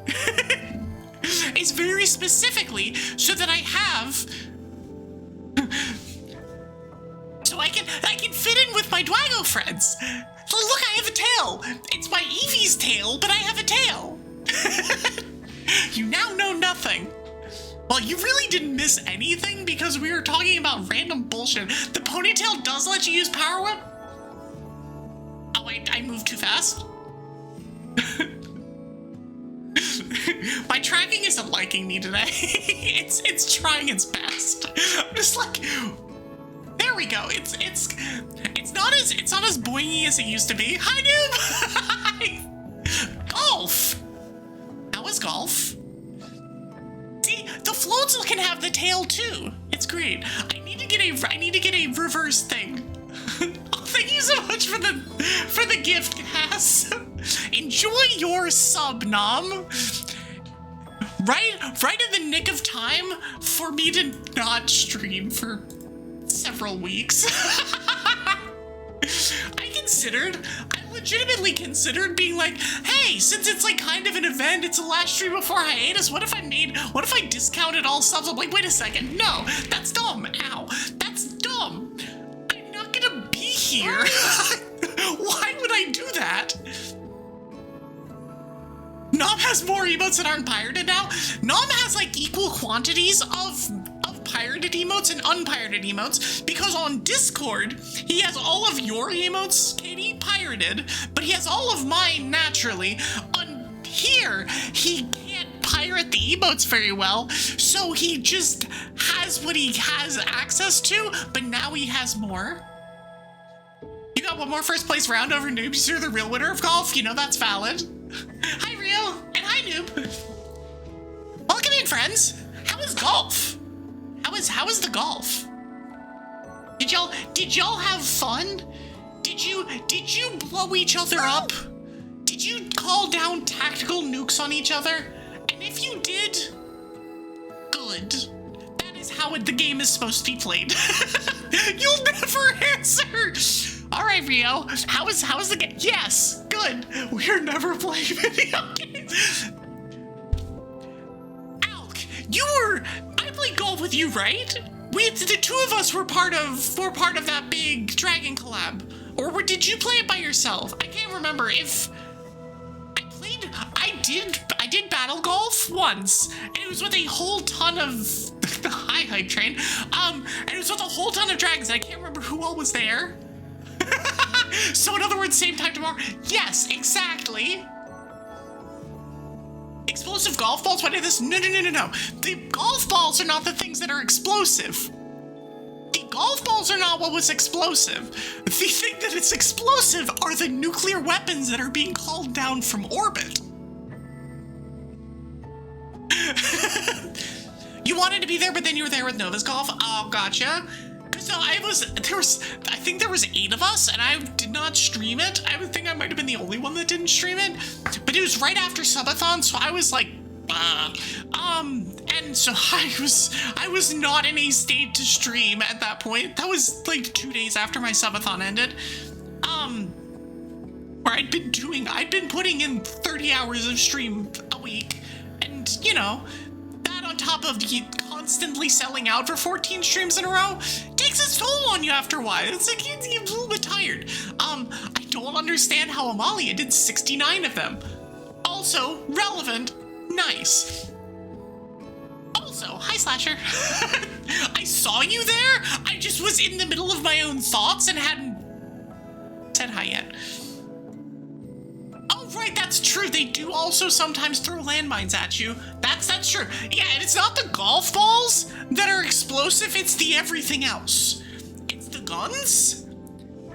It's very specifically so that I have, so I can fit in with my Dwago friends. Look, I have a tail. It's my Evie's tail, but I have a tail. You now know nothing. Well, you really didn't miss anything because we were talking about random bullshit. The ponytail does let you use Power Whip. Oh, I moved too fast. My tracking isn't liking me today. It's trying its best. I'm just like, there we go. It's not as boingy as it used to be. Hi, noob. Golf. How is golf? See, the floatzel can have the tail too. It's great. I need to get a reverse thing. Oh, thank you so much for the gift, Cass. Enjoy your sub, Nom. Right in the nick of time for me to not stream for several weeks. I legitimately considered being like, hey, since it's like kind of an event, it's the last stream before hiatus, what if I discounted all subs? I'm like, wait a second, no, that's dumb. Ow, that's dumb. I'm not gonna be here. Why would I do that? Nom has more emotes that aren't pirated now. Nom has like equal quantities of pirated emotes and unpirated emotes, because on Discord he has all of your emotes, Katie, pirated, but he has all of mine naturally. On here he can't pirate the emotes very well, so he just has what he has access to, but now he has more. You got one more first place round over noobs. You're the real winner of golf. You know that's valid. Hi Rio, and hi Noob. Welcome in, friends. How is golf? How is the golf? Did y'all have fun? Did you blow each other up? Did you call down tactical nukes on each other? And if you did, good. That is how the game is supposed to be played. You'll never answer. All right, Rio. How is the game? Yes, good. We're never playing video games. Alk, I played golf with you, right? The two of us were part of that big dragon collab. Or did you play it by yourself? I can't remember if I did battle golf once, and it was with a whole ton of the high hype train. And it was with a whole ton of dragons. I can't remember who all was there. So in other words, same time tomorrow. Yes, exactly. Explosive golf balls? Why did this? No. The golf balls are not the things that are explosive. The golf balls are not what was explosive. The thing that is explosive are the nuclear weapons that are being called down from orbit. You wanted to be there, but then you were there with Nova's Golf? Oh, gotcha. So I think there was 8 of us, and I did not stream it. I would think I might have been the only one that didn't stream it, but it was right after subathon, so I was like, and so I was not in a state to stream at that point. That was like 2 days after my subathon ended, where I'd been putting in 30 hours of stream a week, and you know, that on top of constantly selling out for 14 streams in a row takes its toll on you after a while. It's like you get a little bit tired. I don't understand how Amalia did 69 of them. Also, relevant, nice. Also, hi Slasher. I saw you there. I just was in the middle of my own thoughts and hadn't said hi yet. Oh, right, that's true. They do also sometimes throw landmines at you. That's true. Yeah, and it's not the golf balls that are explosive, it's the everything else. It's the guns,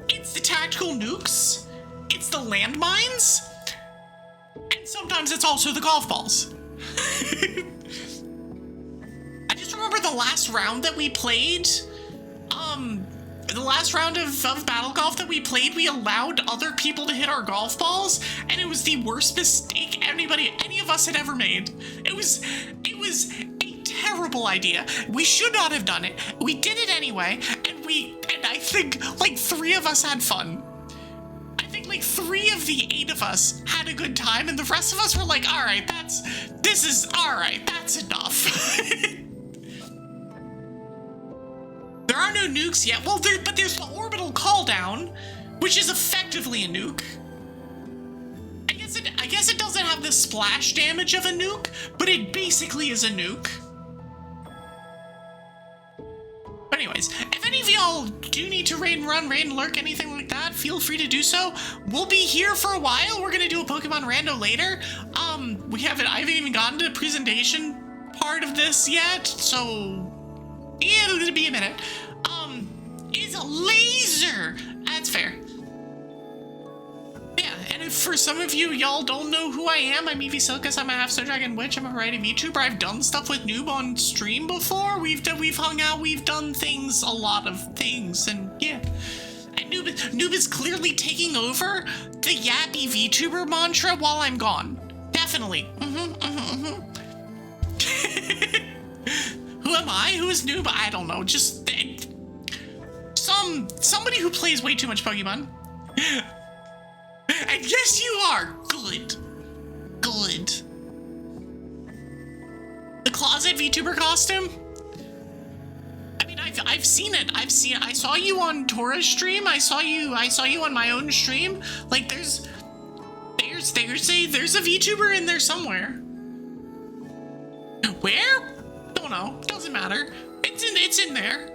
it's the tactical nukes, it's the landmines, and sometimes it's also the golf balls. I just remember the last round that we played, the last round of Battle Golf that we played, we allowed other people to hit our golf balls, and it was the worst mistake any of us had ever made. It was a terrible idea. We should not have done it. We did it anyway, and I think like 3 of us had fun. I think like 3 of the 8 of us had a good time, and the rest of us were like, all right, that's enough. There are no nukes yet. Well, but there's the orbital call down, which is effectively a nuke. I guess it doesn't have the splash damage of a nuke, but it basically is a nuke. But anyways, if any of y'all do need to raid and run, raid and lurk, anything like that, feel free to do so. We'll be here for a while. We're gonna do a Pokemon rando later. I haven't even gotten to the presentation part of this yet, so yeah, it'll be a minute. It's a laser. That's fair. Yeah, and if for some of y'all don't know who I am, I'm Evie Sylkas. I'm a half Snow Dragon Witch. I'm a variety VTuber. I've done stuff with Noob on stream before. We've hung out. We've done things, a lot of things, and yeah. And Noob is clearly taking over the yappy VTuber mantra while I'm gone. Definitely. Who am I? Who is Noob? I don't know. Just somebody who plays way too much Pokemon. And yes, you are. Good. The closet VTuber costume? I mean, I've seen it. I saw you on Tora's stream. I saw you on my own stream. Like there's a VTuber in there somewhere. Where? Don't know. Doesn't matter. It's in there.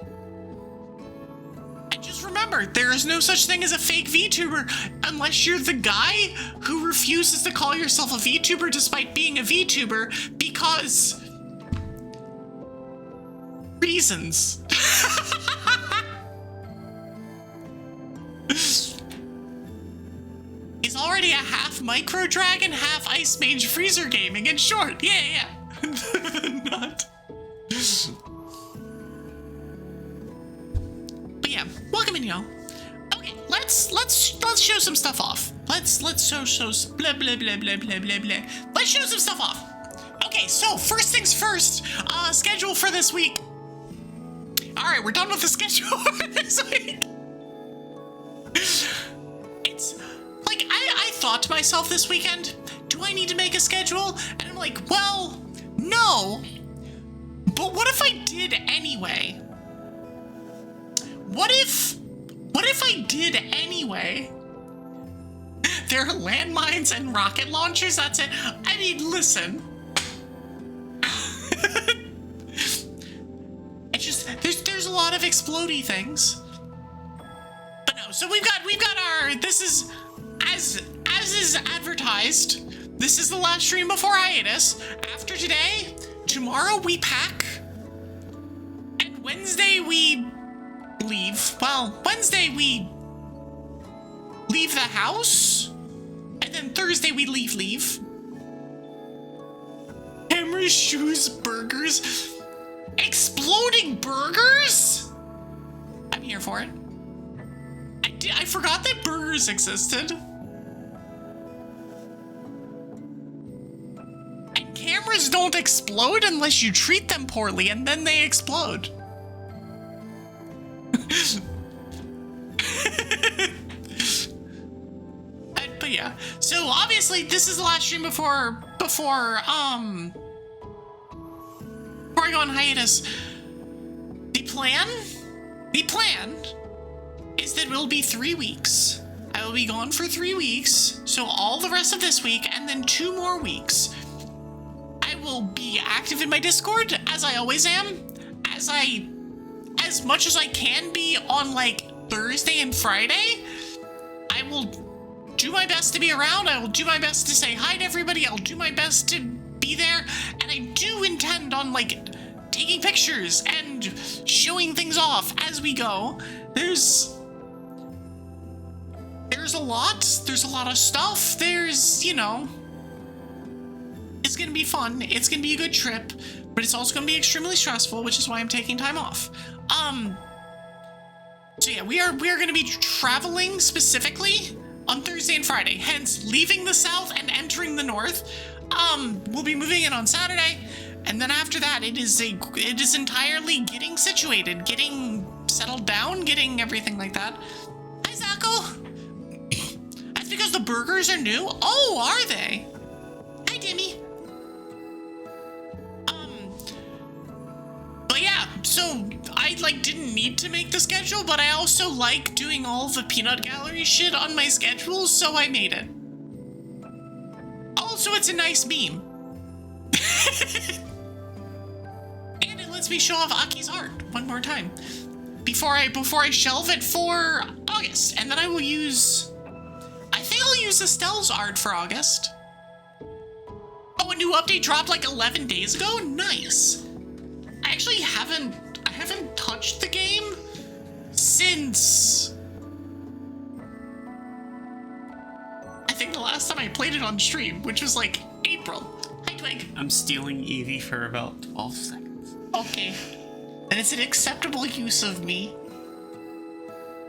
And just remember, there is no such thing as a fake VTuber unless you're the guy who refuses to call yourself a VTuber despite being a VTuber because reasons. He's already a half Micro Dragon, half Ice Mage Freezer gaming, in short. Yeah. Not. But yeah, welcome in, y'all. Okay, let's show some stuff off. Let's show blah blah blah blah blah blah blah. Let's show some stuff off. Okay, so first things first. Schedule for this week. All right, we're done with the schedule for this week. It's like I thought to myself this weekend, do I need to make a schedule? And I'm like, well, no. But what if I did anyway? What if I did anyway? There are landmines and rocket launchers, that's it. I mean, listen. It's just, there's a lot of explodey things. But no, so we've got our, this is, as is advertised, this is the last stream before hiatus. After today, tomorrow we pack, and Wednesday we leave. Well, Wednesday we leave the house, and then Thursday we leave. Camera cameras, shoes, burgers. Exploding burgers? I'm here for it. I forgot that burgers existed. And cameras don't explode unless you treat them poorly, and then they explode. But yeah, so obviously this is the last stream before I go on hiatus. The plan is that it will be 3 weeks. I will be gone for 3 weeks, so all the rest of this week, and then 2 more weeks. I will be active in my Discord, as I always am, as much as I can be on, like, Thursday and Friday. I will do my best to be around. I will do my best to say hi to everybody. I'll do my best to be there, and I do intend on, like, taking pictures and showing things off as we go. There's a lot of stuff. There's, you know, it's gonna be fun. It's gonna be a good trip, but it's also gonna be extremely stressful, which is why I'm taking time off. So yeah, we are gonna be traveling specifically on Thursday and Friday, hence leaving the south and entering the north. We'll be moving in on Saturday, and then after that it is entirely getting situated, getting settled down, getting everything like that. Hi, Zacho. That's because the burgers are new? Oh, are they? Hi, Dimmy. But yeah, so I didn't need to make the schedule, but I also like doing all the peanut gallery shit on my schedule, so I made it. Also, it's a nice meme. And it lets me show off Aki's art one more time before I shelve it for August, and then I think I'll use Estelle's art for August. Oh, a new update dropped like 11 days ago? Nice. I actually haven't touched the game since I think the last time I played it on stream, which was like April. Hi, Twig. I'm stealing Evie for about 12 seconds. Okay. Then it's an acceptable use of me.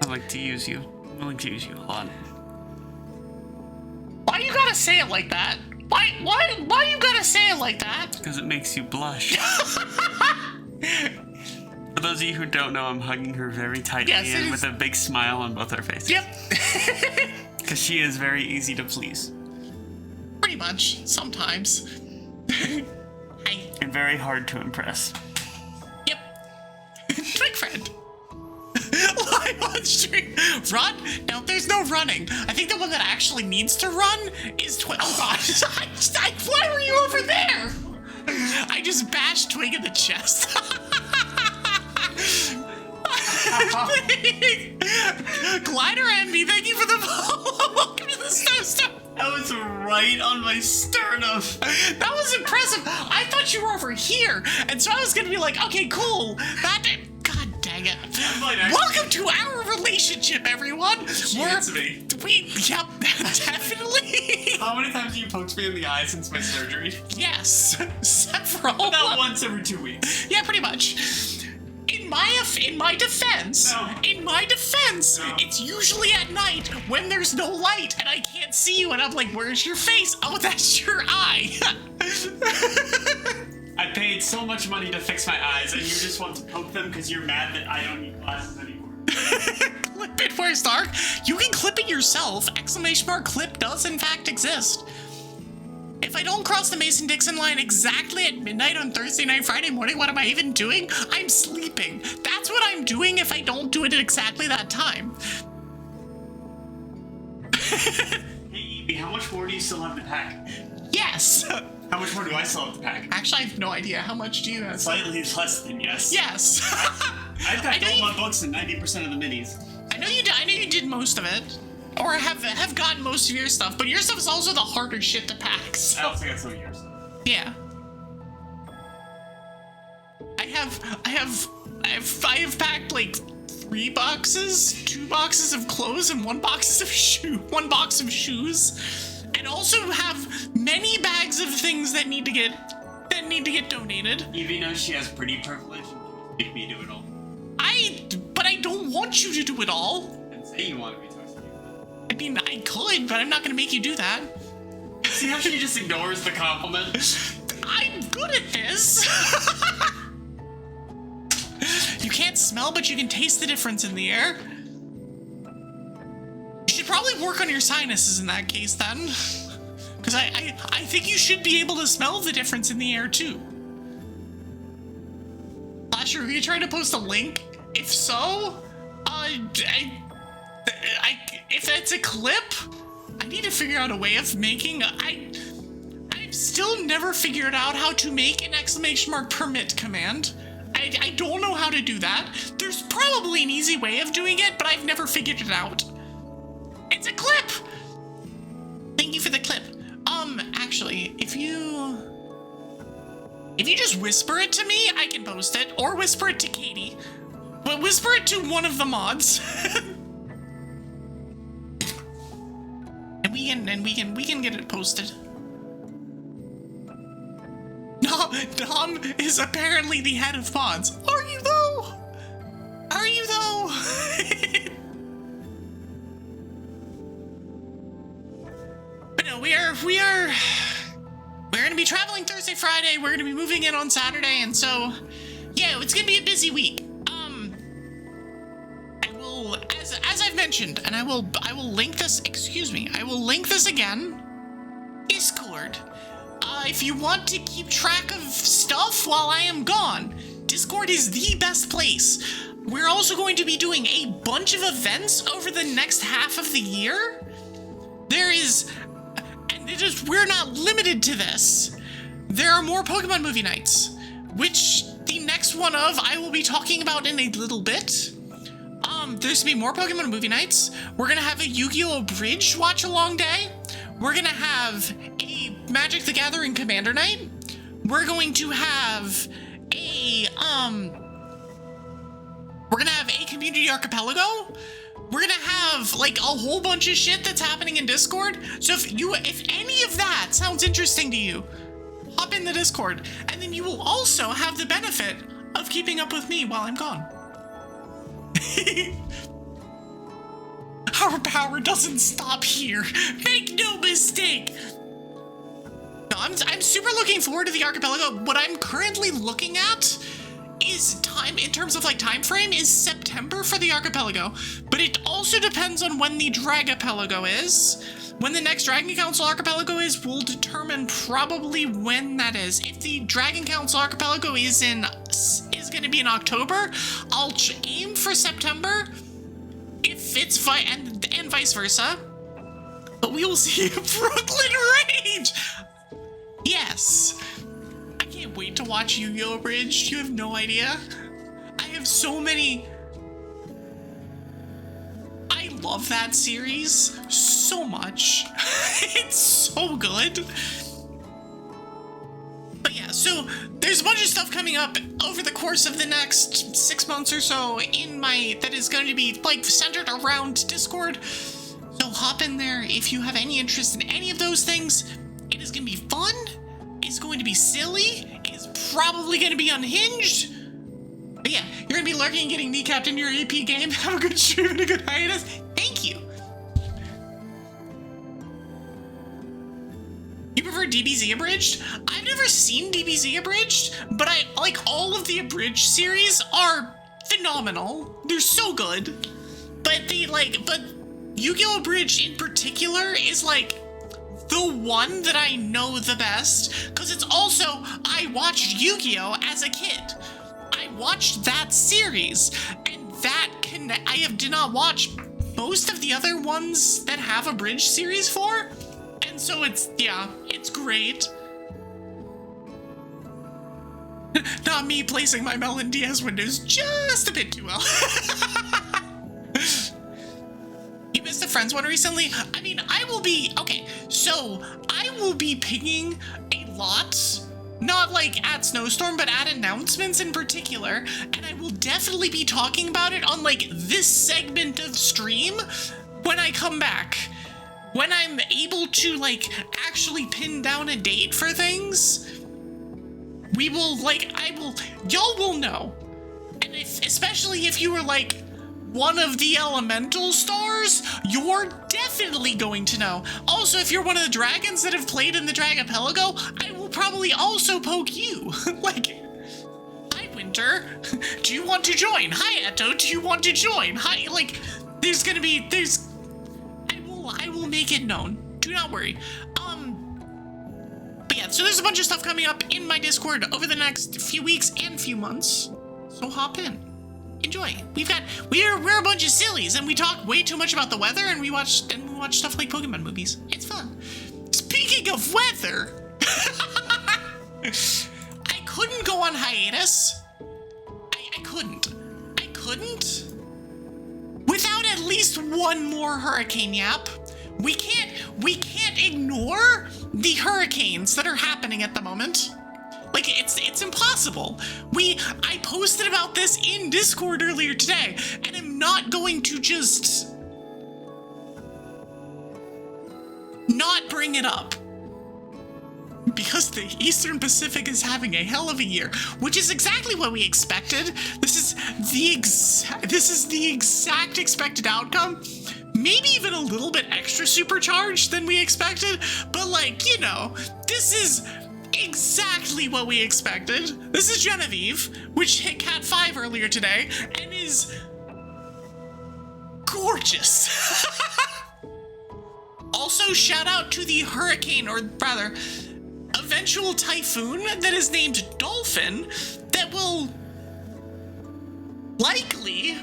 I like to use you. I'm willing to use you a lot. Why you gotta say it like that? Why you gotta say it like that? Because it makes you blush. For those of you who don't know, I'm hugging her very tightly and with a big smile on both our faces. Yep. Because she is very easy to please. Pretty much, sometimes. Hi. And very hard to impress. Yep. Twig friend. Live on stream. Run? No, there's no running. I think the one that actually needs to run is Twig. Oh god. Why were you over there? I just bashed Twig in the chest. Glider Envy, thank you for the follow. Welcome to the Snowstorm. That was right on my sternum. That was impressive. I thought you were over here, and so I was gonna be like, okay, cool. God dang it. Welcome to our relationship, everyone. She hits me. Yep, definitely. How many times have you poked me in the eye since my surgery? Yes, several. About once every 2 weeks. Yeah, pretty much. In my defense, it's usually at night when there's no light and I can't see you, and I'm like, where's your face? Oh, that's your eye. I paid so much money to fix my eyes, and you just want to poke them because you're mad that I don't need glasses anymore. Clip it where it's dark. You can clip it yourself. ! Clip does in fact exist. If I don't cross the Mason-Dixon line exactly at midnight on Thursday night, Friday morning, what am I even doing? I'm sleeping. That's what I'm doing if I don't do it at exactly that time. Hey, Evie, how much more do you still have to pack? Yes. How much more do I still have to pack? Actually, I have no idea. How much do you have? Slightly less than yes. Yes. I packed all my books and 90% of the minis. I know you did most of it. Or have gotten most of your stuff, but your stuff is also the harder shit to pack. So. I also got some of yours. Yeah. I have packed like 3 boxes, 2 boxes of clothes, and 1 box of shoes, and also have many bags of things that need to didn't need to get donated. Evie knows she has pretty privilege and can make me do it all. But I don't want you to do it all. And say you want to be toxic. I mean, I could, but I'm not gonna make you do that. See how she just ignores the compliment? I'm good at this. You can't smell, but you can taste the difference in the air. You should probably work on your sinuses in that case, then. Because I think you should be able to smell the difference in the air, too. Flasher, are you trying to post a link? If so, if it's a clip, I need to figure out a way of making... I've still never figured out how to make an ! permit command. I don't know how to do that. There's probably an easy way of doing it, but I've never figured it out. It's a clip! Thank you for the clip. Actually, if you just whisper it to me, I can post it, or whisper it to Katie. But whisper it to one of the mods. and we can get it posted. No, Dom is apparently the head of mods. Are you though? Are you though? But no, we're gonna be traveling Thursday, Friday. We're gonna be moving in on Saturday, and so yeah, it's gonna be a busy week. I will, as I've mentioned, and I will link this. Excuse me, I will link this again. Discord. If you want to keep track of stuff while I am gone, Discord is the best place. We're also going to be doing a bunch of events over the next half of the year. We're not limited to this. There are more Pokemon movie nights, which the next one of I will be talking about in a little bit. There's gonna be more Pokemon movie nights. We're gonna have a Yu-Gi-Oh! Bridge watch-along day. We're gonna have a Magic the Gathering Commander night. We're going to have a Community Archipelago. We're gonna have like a whole bunch of shit that's happening in Discord. So if any of that sounds interesting to you, hop in the Discord, and then you will also have the benefit of keeping up with me while I'm gone. Our power doesn't stop here. Make no mistake. No, I'm super looking forward to the Archipelago. What I'm currently looking at is time, in terms of like time frame, is September for the Archipelago, but it also depends on when the Dragapelago is. When the next Dragon Council Archipelago is, will determine probably when that is. If the Dragon Council Archipelago is going to be in October, I'll aim for September. If it's and vice versa, but we will see. Brooklyn Rage. Yes. I can't wait to watch Yu-Gi-Oh! Bridge. You have no idea. I have so many. I love that series so much. It's so good. But yeah, so there's a bunch of stuff coming up over the course of the next 6 months or so that is going to be like centered around Discord. So hop in there if you have any interest in any of those things. It is going to be fun. It's going to be silly. It's probably going to be unhinged. But yeah, you're going to be lurking and getting kneecapped in your AP game. Have a good stream and a good hiatus. Thank you. You prefer DBZ Abridged? I've never seen DBZ Abridged, but I like all of the Abridged series are phenomenal. They're so good. But Yu-Gi-Oh! Abridged in particular is like the one that I know the best, because it's also, I watched Yu-Gi-Oh! As a kid. I watched that series, and did not watch most of the other ones that have a Bridge series for, and so it's great. Not me placing my Melon DS windows just a bit too well. You missed a Friends one recently? I mean, I will be pinging a lot. Not like at Snowstorm, but at announcements in particular, and I will definitely be talking about it on like this segment of stream when I come back. When I'm able to like actually pin down a date for things. we will, like, y'all will know. And especially if you were, like, one of the elemental stars, you're definitely going to know. Also, if you're one of the dragons that have played in the Dragapelago, I will probably also poke you. Like, hi, Winter. Do you want to join? Hi, Eto. Do you want to join? Hi, like, I will make it known. Do not worry. But yeah, so there's a bunch of stuff coming up in my Discord over the next few weeks and few months. So hop in. Enjoy. We're a bunch of sillies, and we talk way too much about the weather, and we watch stuff like Pokemon movies. It's fun. Speaking of weather, I couldn't go on hiatus. I couldn't. Without at least one more hurricane yap. We can't ignore the hurricanes that are happening at the moment. Like, it's impossible. I posted about this in Discord earlier today, and I'm not going to just not bring it up. Because the Eastern Pacific is having a hell of a year, which is exactly what we expected. This is the exact expected outcome. Maybe even a little bit extra supercharged than we expected, but, like, you know, this is exactly what we expected. This is Genevieve, which hit Cat 5 earlier today, and is gorgeous. Also, shout out to the hurricane, or rather, eventual typhoon that is named Dolphin, that will likely,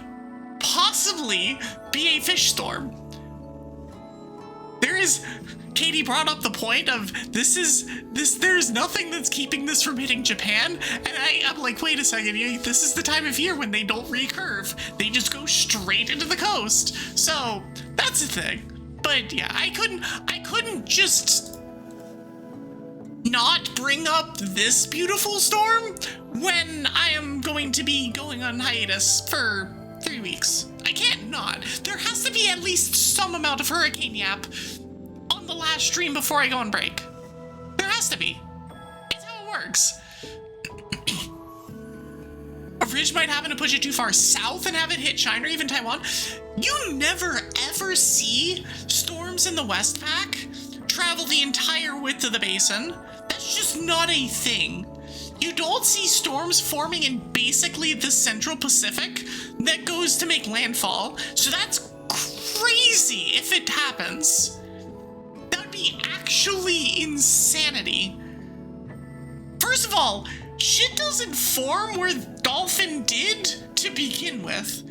possibly, be a fish storm. Katie brought up the point of there's nothing that's keeping this from hitting Japan, and I'm like, wait a second, this is the time of year when they don't recurve. They just go straight into the coast. So that's the thing. But yeah, I couldn't just not bring up this beautiful storm when I am going to be going on hiatus for 3 weeks. I can't not. There has to be at least some amount of hurricane yap on the last stream before I go on break. There has to be. It's how it works. A ridge might happen to push it too far south and have it hit China or even Taiwan. You never ever see storms in the Westpac travel the entire width of the basin. That's just not a thing. You don't see storms forming in basically the Central Pacific that goes to make landfall. So that's crazy if it happens. That would be actually insanity. First of all, shit doesn't form where Dolphin did to begin with.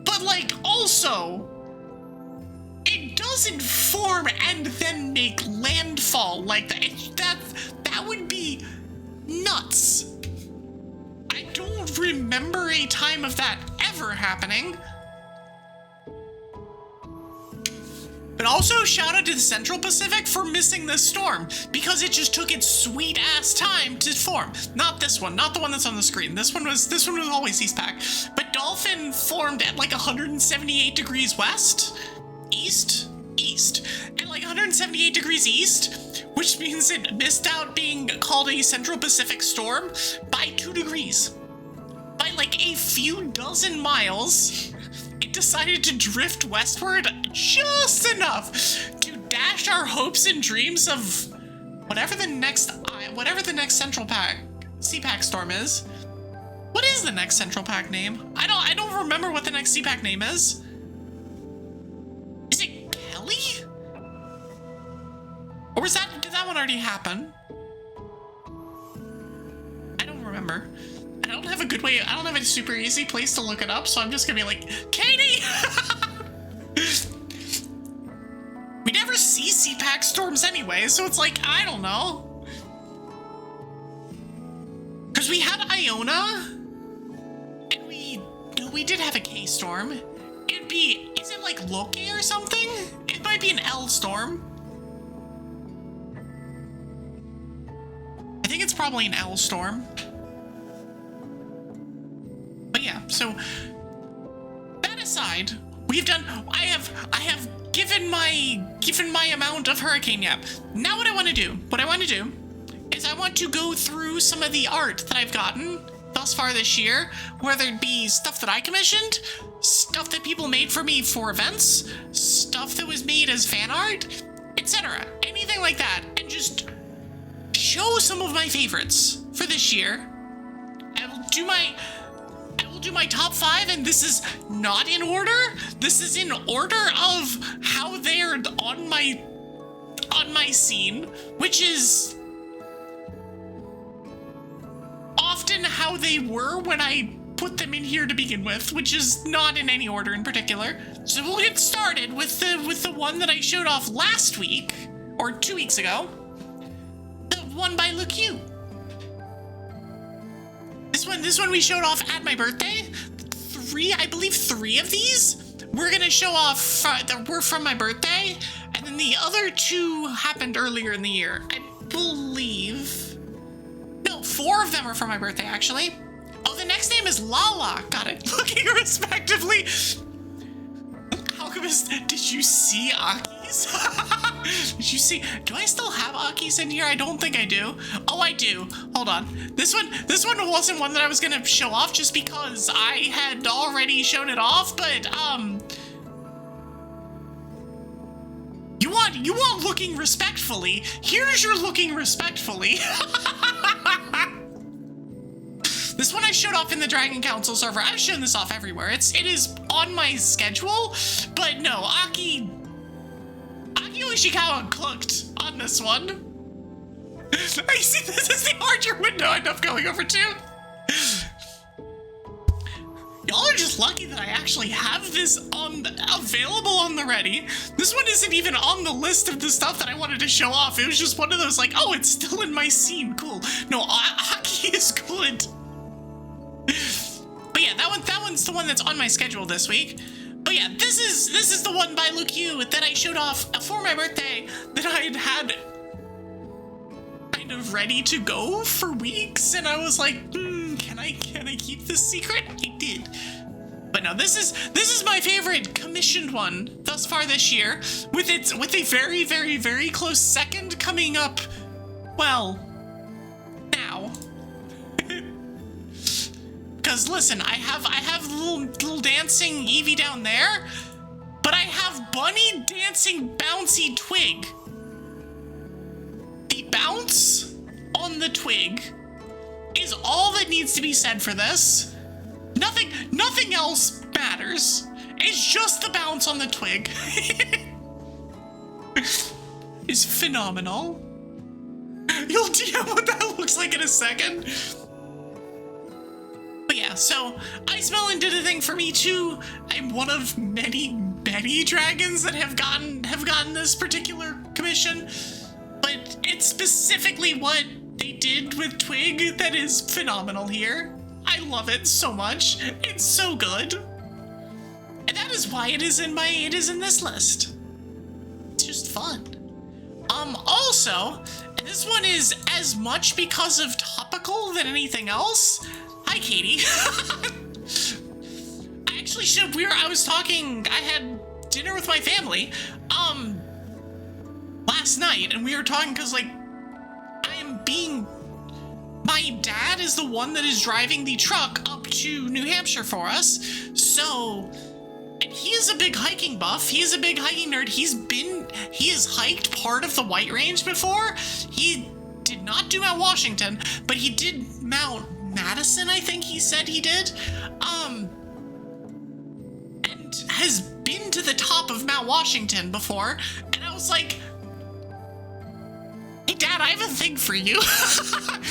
But, like, also, it doesn't form and then make landfall like that. That would be nuts. I don't remember a time of that ever happening. But also, shout out to the Central Pacific for missing this storm, because it just took its sweet ass time to form. Not this one, not the one that's on the screen. This one was always Eastpac. But Dolphin formed at like 178 degrees west, east, and like 178 degrees east, which means it missed out being called a Central Pacific storm by 2 degrees. By like a few dozen miles, it decided to drift westward just enough to dash our hopes and dreams of whatever the next Central Pack CPAC storm is. What is the next Central Pack name? I don't remember what the next CPAC name is. Is it Kelly? Or did that one already happen? I don't remember. I don't have a super easy place to look it up, so I'm just gonna be like, Katie! We never see CPAC storms anyway, so it's like, I don't know. Because we had Iona, and we did have a K storm. Is it like Loke or something? It might be an L storm. I think it's probably an L storm. But yeah, so that aside, I have given my amount of hurricane yap. Now what I want to do is I want to go through some of the art that I've gotten thus far this year, whether it be stuff that I commissioned, stuff that people made for me for events, stuff that was made as fan art, etc. Anything like that, and just show some of my favorites for this year. I will do my top 5, and this is not in order. This is in order of how they're on my scene, which is often how they were when I put them in here to begin with, which is not in any order in particular. So we'll get started with the one that I showed off last week, or 2 weeks ago. The one by Luke. This one we showed off at my birthday. I believe three of these we're gonna show off that were from my birthday, and then the other 2 happened earlier in the year. I believe. No, 4 of them are from my birthday, actually. Oh, the next name is Lala. Got it. Looking respectively. Alchemist, did you see Aki's? Did you see? Do I still have Aki's in here? I don't think I do. Oh, I do. Hold on. This one wasn't one that I was gonna show off just because I had already shown it off, but you want looking respectfully. Here's your looking respectfully. This one I showed off in the Dragon Council server. I've shown this off everywhere. It is on my schedule, but no, Aki Ueshikawa cooked on this one. I see this is the art your window I end up going over to. Y'all are just lucky that I actually have this available on the ready. This one isn't even on the list of the stuff that I wanted to show off. It was just one of those like, oh, it's still in my scene. Cool. No, Aki is good. But yeah, that one's the one that's on my schedule this week. But yeah, this is the one by Luke that I showed off for my birthday that I had kind of ready to go for weeks, and I was like, can I keep this secret? I did. But no, this is my favorite commissioned one thus far this year, with a very, very, very close second coming up. Well, now. Because listen, I have little dancing Evie down there, but I have bunny dancing bouncy twig. The bounce on the twig is all that needs to be said for this. Nothing else matters. It's just the bounce on the twig. Is phenomenal. You'll DM what that looks like in a second. But yeah, so Ice Melon did a thing for me too. I'm one of many dragons that have gotten this particular commission, but it's specifically what they did with Twig that is phenomenal here. I love it so much. It's so good, and that is why it is in this list. It's just fun. Also, and this one is as much because of topical than anything else. Hi, Katie. I was talking, I had dinner with my family, last night, and we were talking because, like, my dad is the one that is driving the truck up to New Hampshire for us, so, and he is a big hiking buff, he is a big hiking nerd, he has hiked part of the White Range before. He did not do Mount Washington, but he did Mount Madison, I think he said he did, and has been to the top of Mount Washington before, and I was like, hey Dad, I have a thing for you.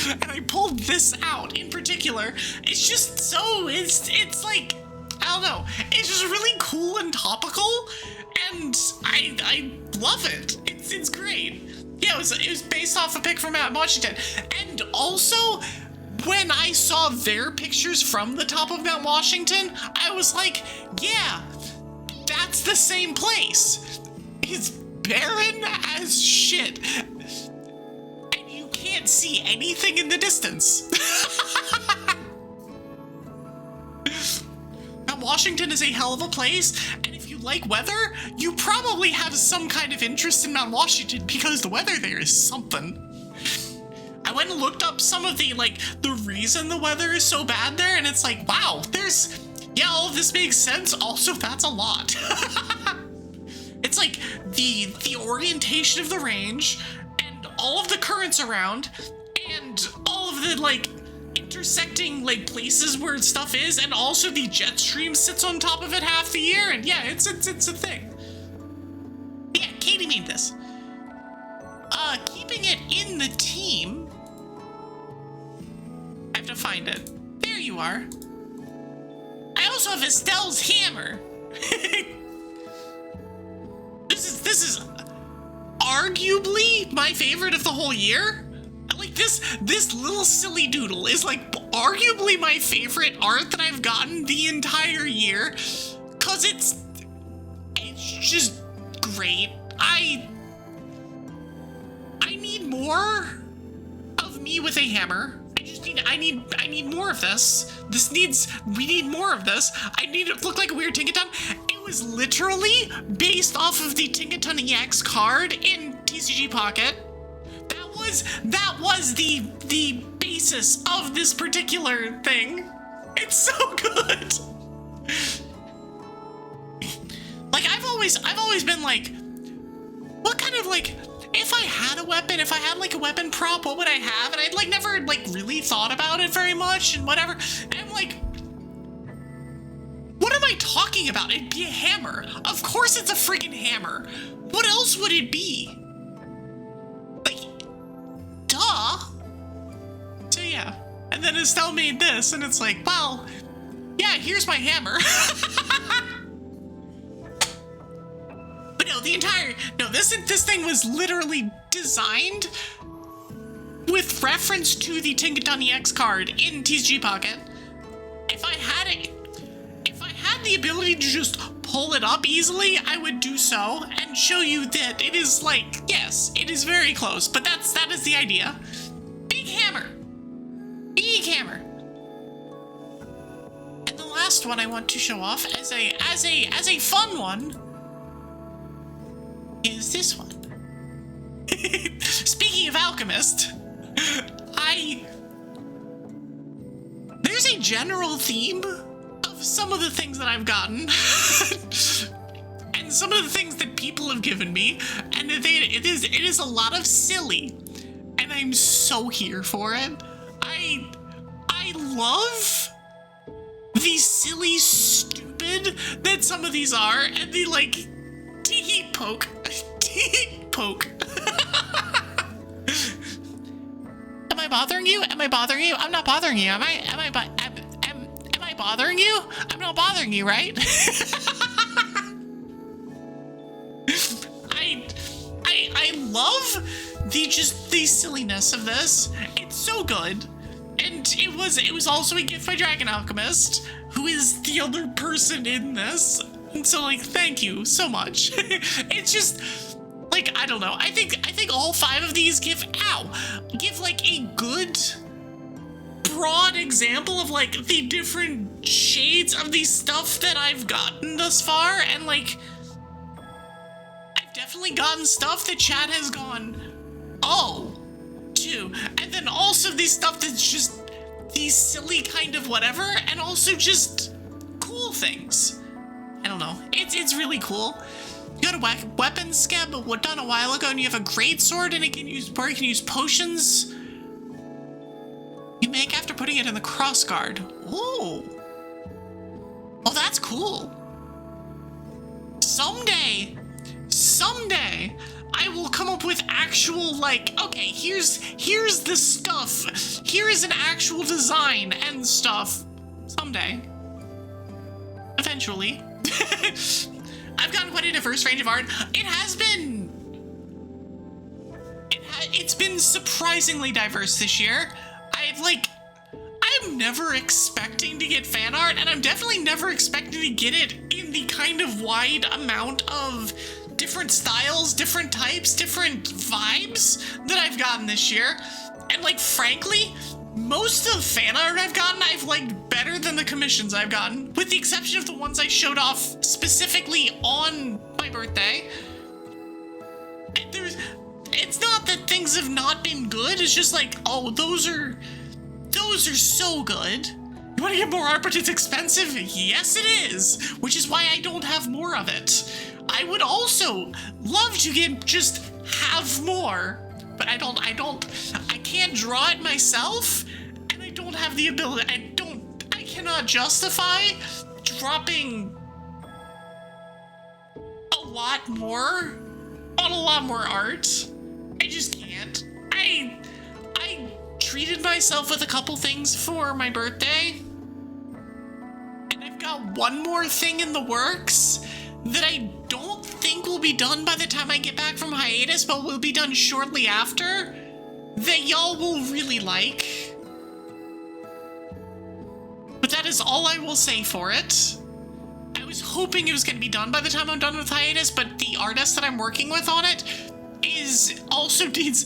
And I pulled this out in particular. It's just so, it's like, I don't know, it's just really cool and topical, and I love it. It's great. Yeah, it was based off a pic from Mount Washington, and also, when I saw their pictures from the top of Mount Washington, I was like, yeah, that's the same place. It's barren as shit. And you can't see anything in the distance. Mount Washington is a hell of a place, and if you like weather, you probably have some kind of interest in Mount Washington because the weather there is something. I went and looked up some of the, like, the reason the weather is so bad there, and it's like, wow, yeah, all of this makes sense. Also, that's a lot. It's like the orientation of the range, and all of the currents around, and all of the, like, intersecting, like, places where stuff is, and also the jet stream sits on top of it half the year, and yeah, it's a thing. Yeah, Katie made this. Keeping it in the team. I have to find it. There you are. I also have Estelle's hammer. This is arguably my favorite of the whole year. Like this little silly doodle is like arguably my favorite art that I've gotten the entire year, cause it's just great. I need more of me with a hammer. I need more of this. We need more of this. I need it to look like a weird Tinkaton. It was literally based off of the Tinkaton EX card in TCG Pocket. That was the basis of this particular thing. It's so good. Like I've always been like, what kind of like, if I had a weapon, if I had like a weapon prop, what would I have? And I'd like never like really thought about it very much and whatever. And I'm like, what am I talking about? It'd be a hammer. Of course it's a friggin' hammer. What else would it be? Like, duh. So yeah. And then Estelle made this and it's like, well, yeah, here's my hammer. But no, this thing was literally designed with reference to the Tinkaton EX card in TCG Pocket. If I had the ability to just pull it up easily, I would do so and show you that it is like, yes, it is very close, but that is the idea. Big hammer. Big hammer. And the last one I want to show off as a fun one is this one. Speaking of Alchemist, there's a general theme of some of the things that I've gotten and some of the things that people have given me, and it is a lot of silly, and I'm so here for it. I love the silly stupid that some of these are, and the like tee poke. Am I bothering you? Am I bothering you? I'm not bothering you. Am I bothering you? I'm not bothering you, right? I love the silliness of this. It's so good. And it was also a gift by Dragon Alchemist, who is the other person in this. And so like, thank you so much. It's just like, I don't know. I think all 5 of these give like a good broad example of like the different shades of the stuff that I've gotten thus far, and like I've definitely gotten stuff that chat has gone, oh, too, and then also the stuff that's just these silly kind of whatever, and also just cool things. I don't know. It's really cool. You got a weapon skeb done a while ago, and you have a great sword, and it can use potions you make after putting it in the crossguard. Ooh. Oh, that's cool. Someday, I will come up with actual, like, okay, here's the stuff. Here is an actual design and stuff. Someday. Eventually. I've gotten quite a diverse range of art. It's been surprisingly diverse this year. I'm never expecting to get fan art, and I'm definitely never expecting to get it in the kind of wide amount of different styles, different types, different vibes that I've gotten this year. And like, frankly, most of the fan art I've gotten, I've liked better than the commissions I've gotten, with the exception of the ones I showed off specifically on my birthday. that things have not been good. It's just like, oh, those are so good. You want to get more art, but it's expensive? Yes, it is. Which is why I don't have more of it. I would also love to have more, but I can't draw it myself, and I don't have the ability. I cannot justify dropping a lot more on a lot more art. I just can't. I treated myself with a couple things for my birthday, and I've got one more thing in the works that I don't think will be done by the time I get back from hiatus, but will be done shortly after, that y'all will really like. But that is all I will say for it. I was hoping it was going to be done by the time I'm done with hiatus, but the artist that I'm working with on it also needs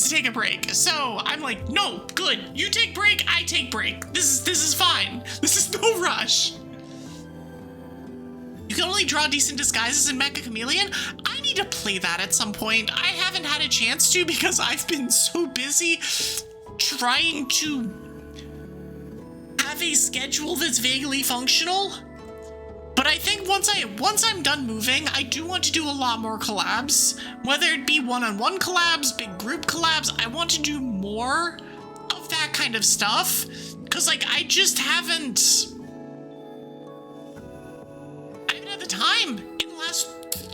to take a break. So I'm like, no, good. You take break, I take break. This is fine. This is no rush. You can only draw decent disguises in Mecha Chameleon. I need to play that at some point. I haven't had a chance to because I've been so busy trying to have a schedule that's vaguely functional. But I think once I'm done moving, I do want to do a lot more collabs. Whether it be one-on-one collabs, big group collabs, I want to do more of that kind of stuff. Because, like, I just haven't had the time in the last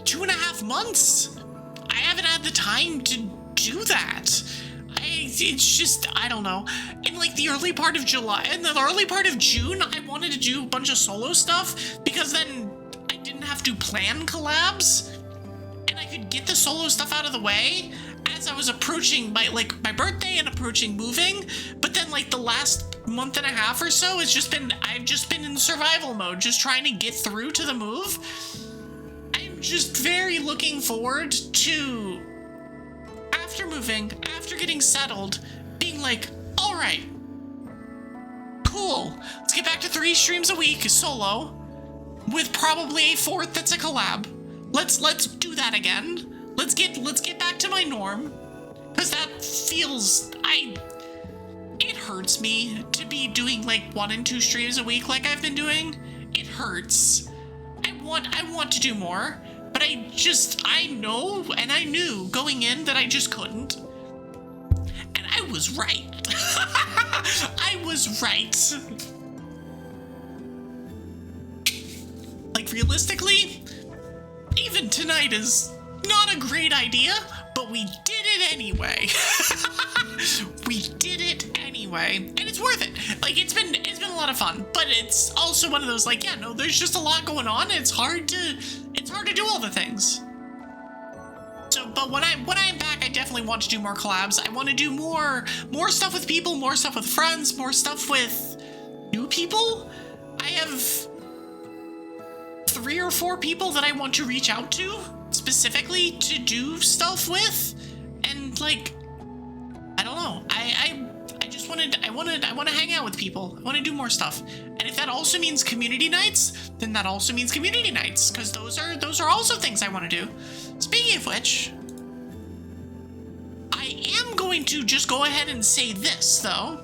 2.5 months. I haven't had the time to do that. It's just, I don't know. In like the early part of July, in the early part of June, I wanted to do a bunch of solo stuff because then I didn't have to plan collabs and I could get the solo stuff out of the way as I was approaching my birthday and approaching moving. But then like the last month and a half or so, I've just been in survival mode, just trying to get through to the move. I'm just very looking forward to, after moving, after getting settled, being like, all right, cool, let's get back to 3 streams a week solo with probably a 4th that's a collab. Let's do that again. Let's get back to my norm, because that feels, it hurts me to be doing like 1 and 2 streams a week like I've been doing. It hurts. I want to do more, but I know and I knew going in that I just couldn't. And I was right. I was right. Like, realistically, even tonight is not a great idea, but we did it anyway. We did it anyway, and it's worth it. Like, it's been a lot of fun, but it's also one of those, like, yeah, no, there's just a lot going on. It's hard to do all the things. So, but when I'm back, I definitely want to do more collabs. I want to do more stuff with people, more stuff with friends, more stuff with new people. I have 3 or 4 people that I want to reach out to specifically to do stuff with, and like, I don't know. I want to hang out with people. I want to do more stuff. And if that also means community nights, then that also means community nights, because those are also things I want to do. Speaking of which, I am going to just go ahead and say this, though.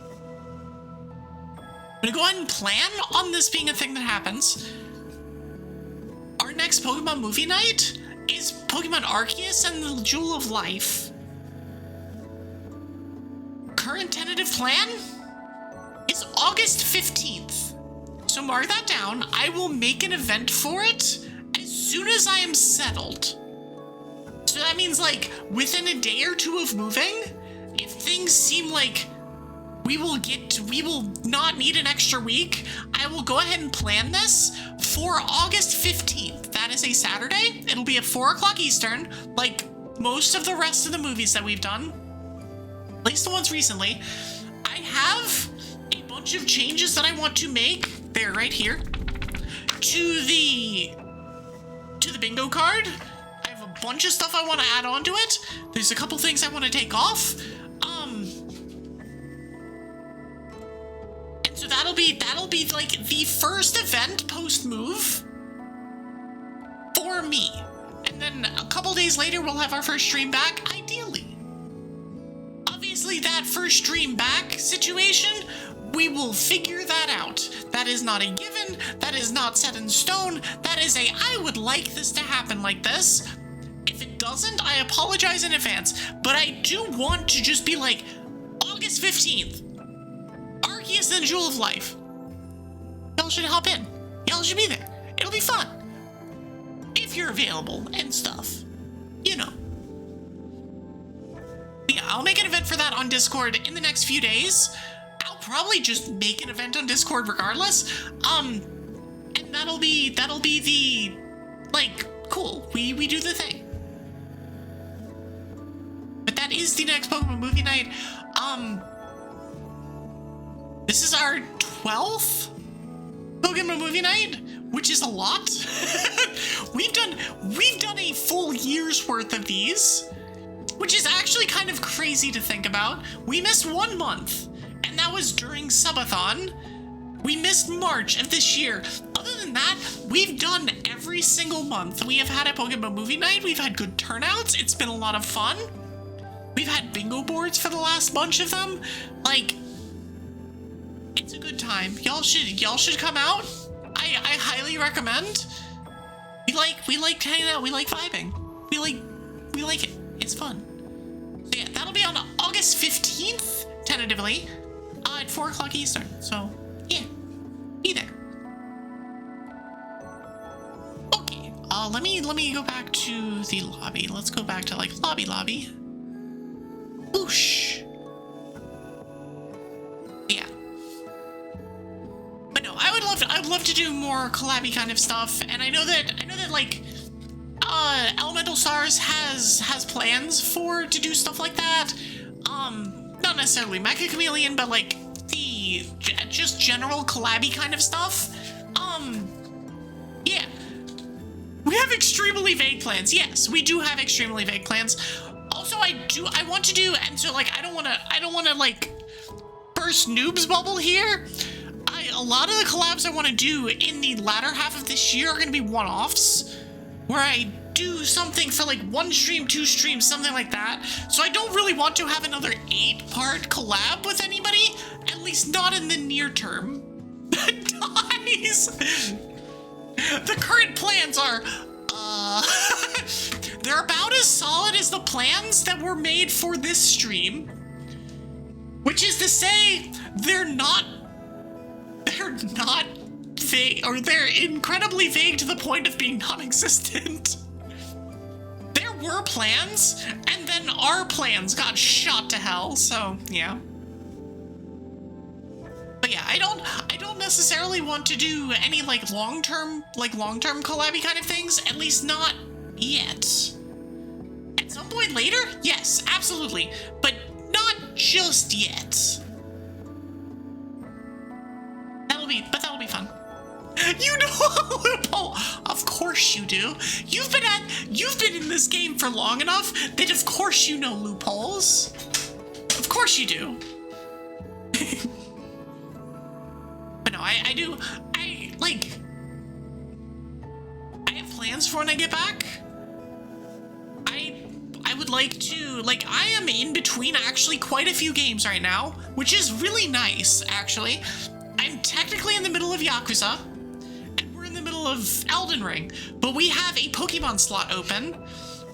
I'm going to go ahead and plan on this being a thing that happens. Our next Pokemon movie night is Pokemon Arceus and the Jewel of Life. Current tentative plan is August 15th. So mark that down. I will make an event for it as soon as I am settled. So that means, like, within a day or 2 of moving, if things seem like we will not need an extra week, I will go ahead and plan this for August 15th. That is a Saturday. It'll be at 4 o'clock Eastern, like most of the rest of the movies that we've done, at least the ones recently. I have a bunch of changes that I want to make. They're right here. To the bingo card. I have a bunch of stuff I want to add on to it. There's a couple things I want to take off. And so that'll be like the first event post-move for me. And then a couple days later, we'll have our first stream back. Ideally, obviously that first stream back situation, we will figure that out. That is not a given. That is not set in stone. That is a, I would like this to happen like this. If it doesn't, I apologize in advance. But I do want to just be like, August 15th, Arceus and Jewel of Life. Y'all should hop in. Y'all should be there. It'll be fun. If you're available and stuff. You know. Yeah, I'll make an event for that on Discord in the next few days. I'll probably just make an event on Discord regardless. And that'll be the, like, cool. We do the thing. But that is the next Pokemon movie night. This is our 12th Pokemon movie night, which is a lot. We've done a full year's worth of these, which is actually kind of crazy to think about. We missed 1 month, and that was during Subathon. We missed March of this year. Other than that, we've done every single month. We have had a Pokemon movie night. We've had good turnouts. It's been a lot of fun. We've had bingo boards for the last bunch of them. Like, it's a good time. Y'all should come out. I highly recommend. We like hanging out. We like vibing. We like it. It's fun. So yeah, that'll be on August 15th, tentatively, at 4 o'clock Eastern. So yeah, be there. Okay. Let me go back to the lobby. Let's go back to like lobby. Whoosh. Yeah. But no, I would love to do more collabby kind of stuff, and I know that like Elemental Stars has plans to do stuff like that. Not necessarily Mecha Chameleon, but like the just general collabby kind of stuff. Yeah. We have extremely vague plans. Yes, we do have extremely vague plans. Also, I want to do, and so like I don't want to like burst noobs bubble here. A lot of the collabs I want to do in the latter half of this year are going to be one-offs, where I do something for like 1 stream, 2 streams, something like that. So I don't really want to have another 8-part collab with anybody, at least not in the near term. Guys, the current plans are, they're about as solid as the plans that were made for this stream, which is to say, they're not vague, or they're incredibly vague to the point of being non-existent. There were plans, and then our plans got shot to hell, so yeah. But yeah, I don't necessarily want to do any like long-term collabby kind of things, at least not yet. At some point later, yes, absolutely, but not just yet. That'll be fun. You know Loophole! Of course you do. You've been in this game for long enough that of course you know loopholes. Of course you do. But no, I do. I have plans for when I get back. I would like to, like, I am in between actually quite a few games right now, which is really nice, actually. I'm technically in the middle of Yakuza, and we're in the middle of Elden Ring, but we have a Pokemon slot open.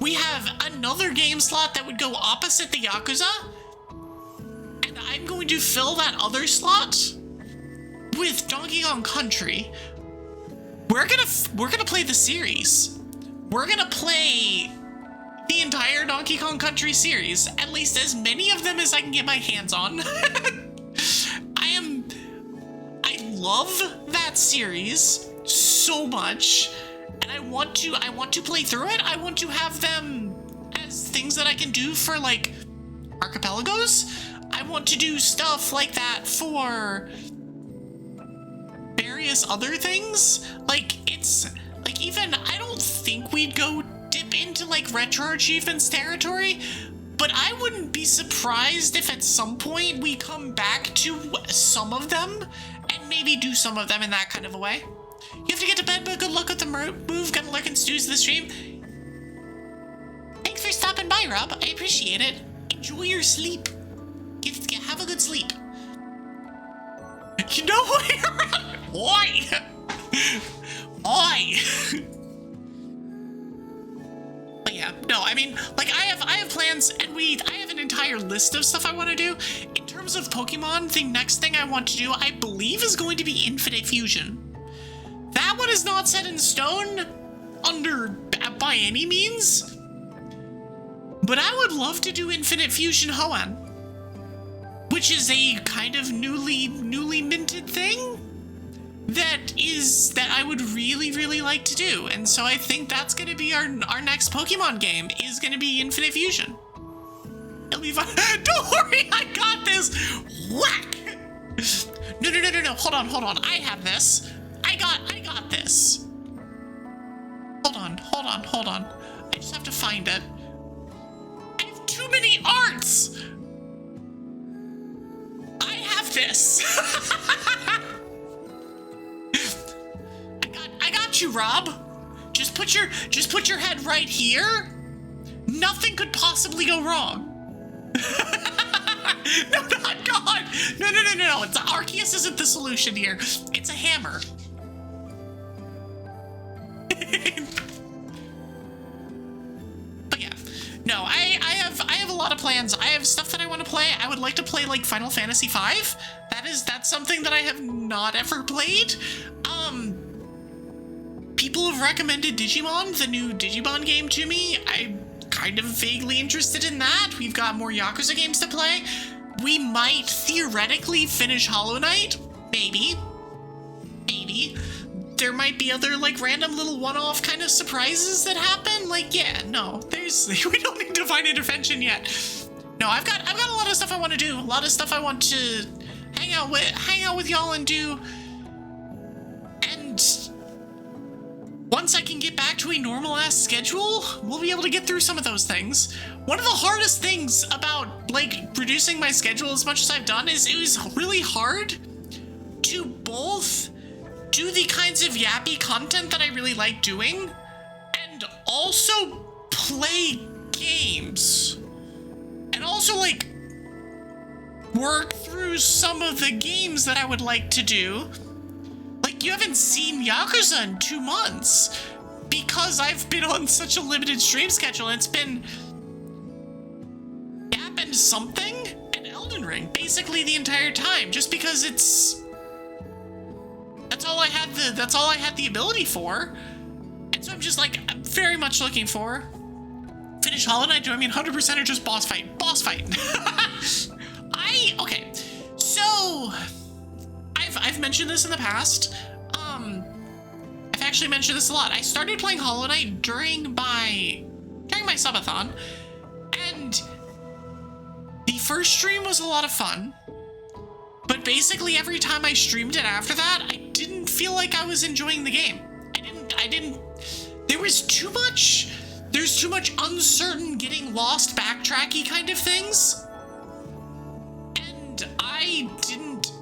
We have another game slot that would go opposite the Yakuza, and I'm going to fill that other slot with Donkey Kong Country. We're gonna play the series. We're gonna play the entire Donkey Kong Country series, at least as many of them as I can get my hands on. I love that series so much, and I want to play through it. I want to have them as things that I can do for like archipelagos. I want to do stuff like that for various other things. Like, it's like, even I don't think we'd go dip into like retro achievements territory, but I wouldn't be surprised if at some point we come back to some of them and maybe do some of them in that kind of a way. You have to get to bed, but good luck with the move. Gonna lurk and snooze the stream. Thanks for stopping by, Rob. I appreciate it. Enjoy your sleep. Have a good sleep. You know what you're at? Oi! Oi! But yeah, no, I mean, like, I have plans, and I have an entire list of stuff I want to do. In terms of Pokemon, the next thing I want to do, I believe, is going to be Infinite Fusion. That one is not set in stone by any means, but I would love to do Infinite Fusion Hoenn, which is a kind of newly minted thing that I would really like to do. And so I think that's going to be our next Pokemon game, is going to be Infinite Fusion. It'll be fun. Don't worry, I got this. Whack. No. Hold on. I have this. I got this. Hold on. I just have to find it. I have too many arts. I have this. I got you, Rob. Just put your head right here. Nothing could possibly go wrong. No, not God. No. It's Arceus isn't the solution here. It's a hammer. But yeah, no, I have a lot of plans. I have stuff that I want to play. I would like to play like Final Fantasy V. That's something that I have not ever played. People have recommended Digimon, the new Digimon game, to me. I'm kind of vaguely interested in that. We've got more Yakuza games to play. We might theoretically finish Hollow Knight. Maybe. There might be other like random little one-off kind of surprises that happen. Like, yeah, no, we don't need divine intervention yet. No, I've got a lot of stuff I want to do. A lot of stuff I want to hang out with y'all and do. And once I can get back to a normal-ass schedule, we'll be able to get through some of those things. One of the hardest things about, like, reducing my schedule as much as I've done is it was really hard to both do the kinds of yappy content that I really like doing and also play games. And also, like, work through some of the games that I would like to do. Like, you haven't seen Yakuza in 2 months because I've been on such a limited stream schedule. It's been Yapping something and Elden Ring basically the entire time, just because that's all I had the ability for. And so I'm just like, I'm very much looking for finish Hollow Knight. Do I mean 100% or just boss fight? Okay, so I've mentioned this in the past. I've actually mentioned this a lot. I started playing Hollow Knight during my subathon, and the first stream was a lot of fun. But basically every time I streamed it after that, I didn't feel like I was enjoying the game. There's too much uncertain, getting lost, backtracky kind of things. And I didn't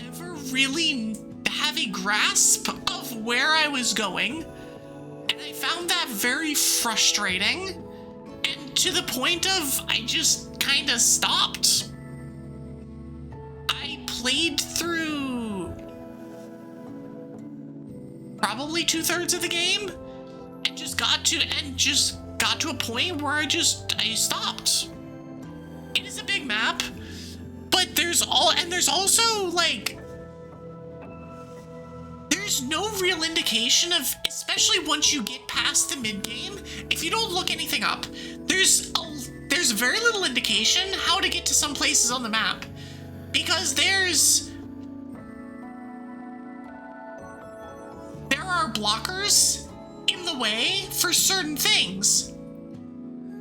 ever really have a grasp of where I was going. And I found that very frustrating. And to the point of, I just kind of stopped. I played through probably 2/3 of the game and just got to a point where I stopped. It is a big map, but there's also like, there's no real indication of, especially once you get past the mid game, if you don't look anything up, there's very little indication how to get to some places on the map, because there are blockers in the way for certain things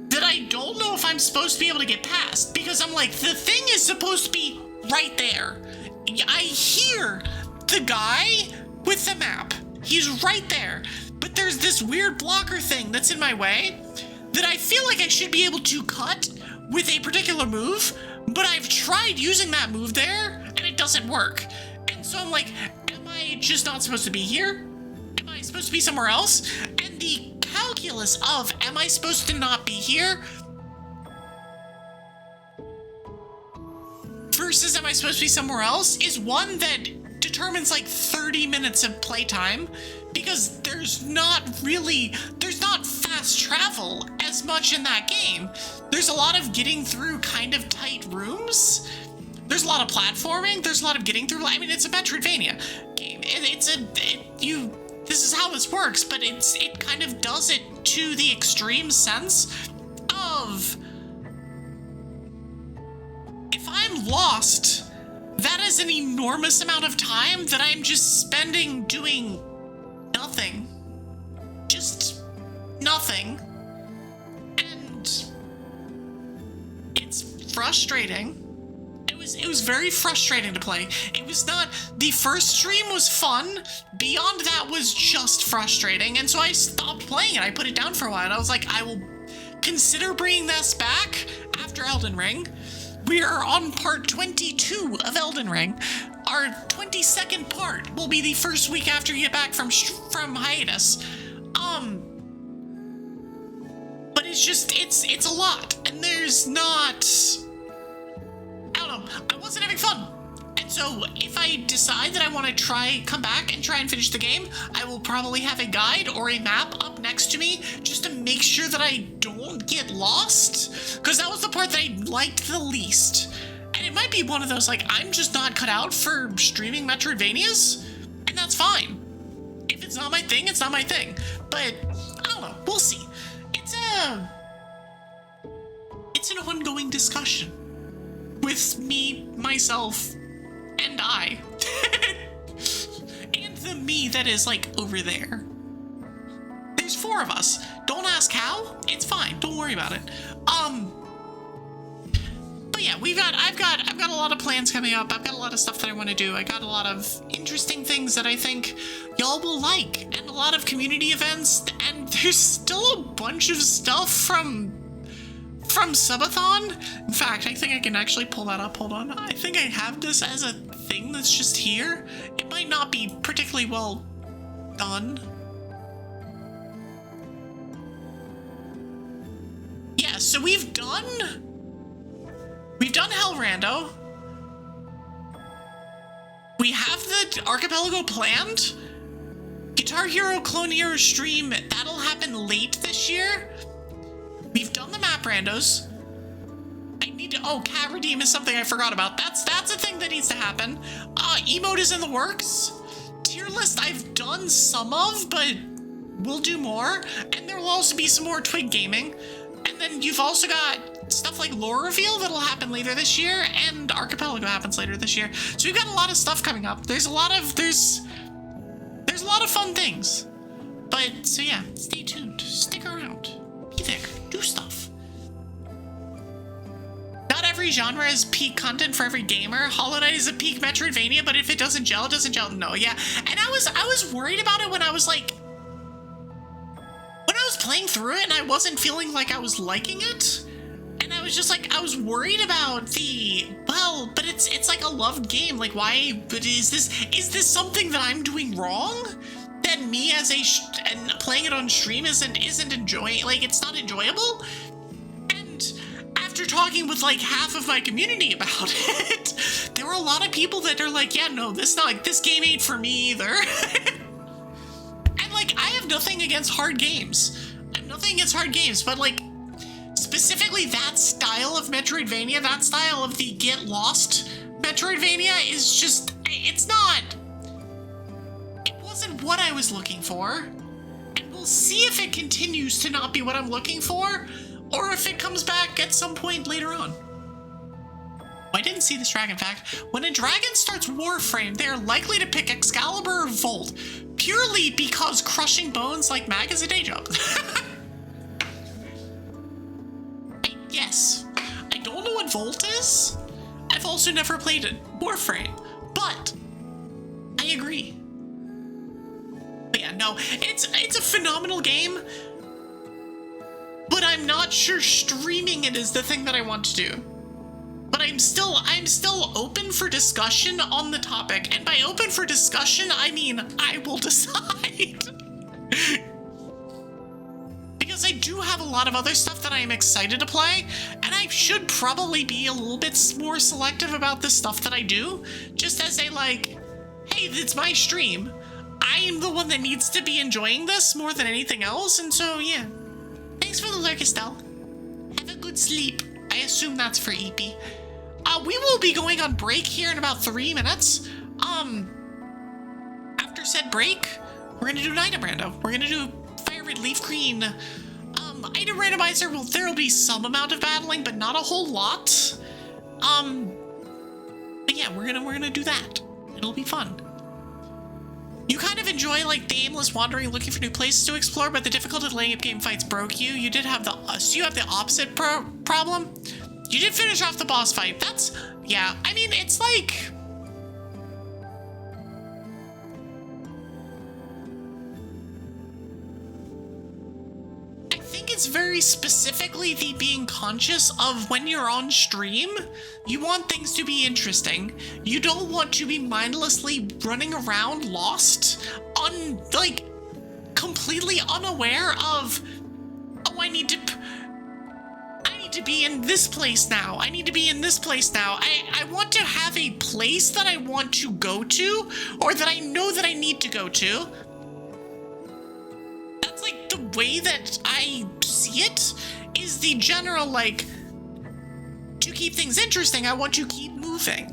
that I don't know if I'm supposed to be able to get past, because I'm like, the thing is supposed to be right there. I hear the guy with the map. He's right there. But there's this weird blocker thing that's in my way that I feel like I should be able to cut with a particular move, but I've tried using that move there and it doesn't work. And so I'm like, am I just not supposed to be here? Am I supposed to be somewhere else? And the calculus of, am I supposed to not be here? versus am I supposed to be somewhere else is one that determines like 30 minutes of playtime, because there's not fast travel as much in that game. There's a lot of getting through kind of tight rooms. There's a lot of platforming. There's a lot of getting through. I mean, it's a Metroidvania game. This is how this works, but it kind of does it to the extreme sense of, if I'm lost, that is an enormous amount of time that I'm just spending doing nothing. Just nothing. And it's frustrating. It was very frustrating to play. It was not, the first stream was fun. Beyond that was just frustrating. And so I stopped playing it. I put it down for a while. And I was like, I will consider bringing this back after Elden Ring. We are on part 22 of Elden Ring. Our 22nd part will be the first week after you get back from hiatus. But it's just, it's a lot. And there's not, I don't know, I wasn't having fun. And so if I decide that I want to come back and try and finish the game, I will probably have a guide or a map up next to me just to make sure that I don't get lost. Because that was the part that I liked the least. And it might be one of those, like, I'm just not cut out for streaming Metroidvanias, and that's fine. If it's not my thing, it's not my thing. But, I don't know, we'll see. It's an ongoing discussion with me, myself, and I. And the me that is, like, over there. There's 4 of us. Don't ask how. It's fine. Don't worry about it. But yeah, I've got a lot of plans coming up. I've got a lot of stuff that I want to do. I got a lot of interesting things that I think y'all will like, and a lot of community events, and there's still a bunch of stuff from Subathon. In fact, I think I can actually pull that up. Hold on. I think I have this as a thing that's just here. It might not be particularly well done. Yeah, so we've done Hell Rando. We have the Archipelago planned. Guitar Hero Clone Hero stream, that'll happen late this year. We've done the map randos. I need to, cat redeem is something I forgot about. That's a thing that needs to happen. Emote is in the works. Tier list I've done some of, but we'll do more. And there will also be some more Twig gaming. And then you've also got stuff like Lore Reveal that'll happen later this year, and Archipelago happens later this year. So we've got a lot of stuff coming up. There's a lot of fun things. But so yeah, stay tuned. Stick around. Be there. Do stuff. Not every genre is peak content for every gamer. Hollow Knight is a peak Metroidvania, but if it doesn't gel, it doesn't gel. No, yeah. And I was worried about it when I was playing through it and I wasn't feeling like I was liking it. And I was just like, I was worried about but it's like a loved game. Like, why, but is this something that I'm doing wrong? That me and playing it on stream isn't enjoying, like, it's not enjoyable? And after talking with like half of my community about it, there were a lot of people that are like, yeah, no, this game ain't for me either. And like, I have nothing against hard games. But like, specifically that style of Metroidvania, that style of the get lost Metroidvania is just, it wasn't what I was looking for. And we'll see if it continues to not be what I'm looking for, or if it comes back at some point later on. I didn't see this dragon fact. When a dragon starts Warframe, they are likely to pick Excalibur or Volt, purely because crushing bones like Mag is a day job. Yes. I don't know what Volt is. I've also never played it, Warframe, but I agree. But yeah, no, it's a phenomenal game, but I'm not sure streaming it is the thing that I want to do. But I'm still open for discussion on the topic, and by open for discussion, I mean I will decide. because I do have a lot of other stuff that I am excited to play, and I should probably be a little bit more selective about the stuff that I do, just as a like, hey, it's my stream. I'm the one that needs to be enjoying this more than anything else, and so yeah. Thanks for the lurk, Estelle. Have a good sleep. I assume that's for Evie. We will be going on break here in about 3 minutes. After said break, we're gonna do an item rando. We're gonna do Fire Red Leaf Green. Item randomizer, well, there'll be some amount of battling, but not a whole lot. But yeah, we're gonna do that. It'll be fun. You kind of enjoy like the aimless wandering, looking for new places to explore, but the difficulty of laying up game fights broke you. You did have the so you have the opposite problem. You did finish off the boss fight. That's yeah. I mean, it's like. I think it's very specifically the being conscious of when you're on stream, you want things to be interesting. You don't want to be mindlessly running around lost, like completely unaware of, oh, I need to be in this place now. I need to be in this place now. I want to have a place that I want to go to, or that I know that I need to go to. That's like the way that I see it, is the general, like, to keep things interesting, I want to keep moving.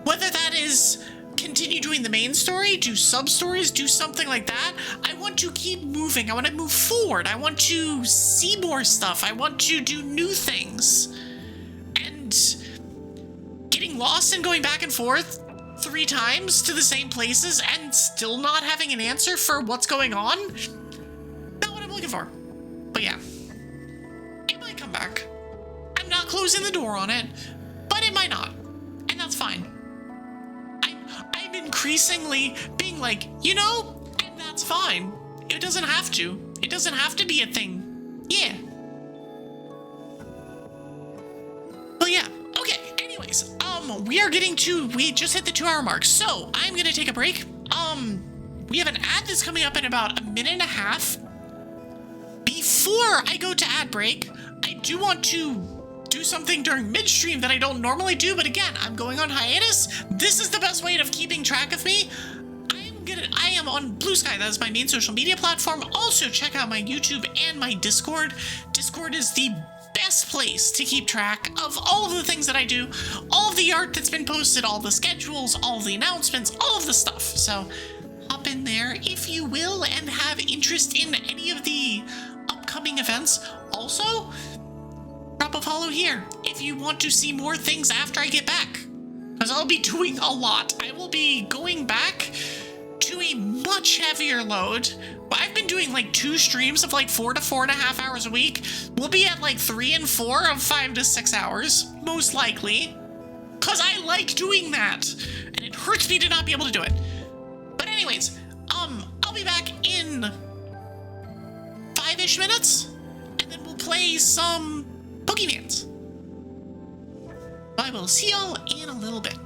Whether that is continue doing the main story, do sub-stories, do something like that, I want to keep moving. I want to move forward. I want to see more stuff. I want to do new things. And getting lost and going back and forth 3 times to the same places and still not having an answer for what's going on, not what I'm looking for. But yeah, it might come back. I'm not closing the door on it, but it might not, and that's fine. I'm increasingly being like, you know, and that's fine. It doesn't have to. It doesn't have to be a thing. Yeah. But yeah, okay, anyways, we just hit the 2-hour mark, so I'm gonna take a break. We have an ad that's coming up in about 1.5 minutes. Before I go to ad break, I do want to do something during midstream that I don't normally do, but again, I'm going on hiatus. This is the best way of keeping track of me. I am on Blue Sky. That is my main social media platform. Also, check out my YouTube and my Discord. Discord is the best place to keep track of all of the things that I do, all of the art that's been posted, all the schedules, all of the announcements, all of the stuff. So hop in there if you will and have interest in any of the upcoming events. Also, drop a follow here if you want to see more things after I get back, because I'll be doing a lot. I will be going back to a much heavier load. I've been doing like 2 streams of like 4 to 4.5 hours a week. We'll be at like 3 and 4 of 5 to 6 hours, most likely, because I like doing that, and it hurts me to not be able to do it. But anyways, I'll be back in 5-ish minutes, and then we'll play some Pokemans. I will see y'all in a little bit.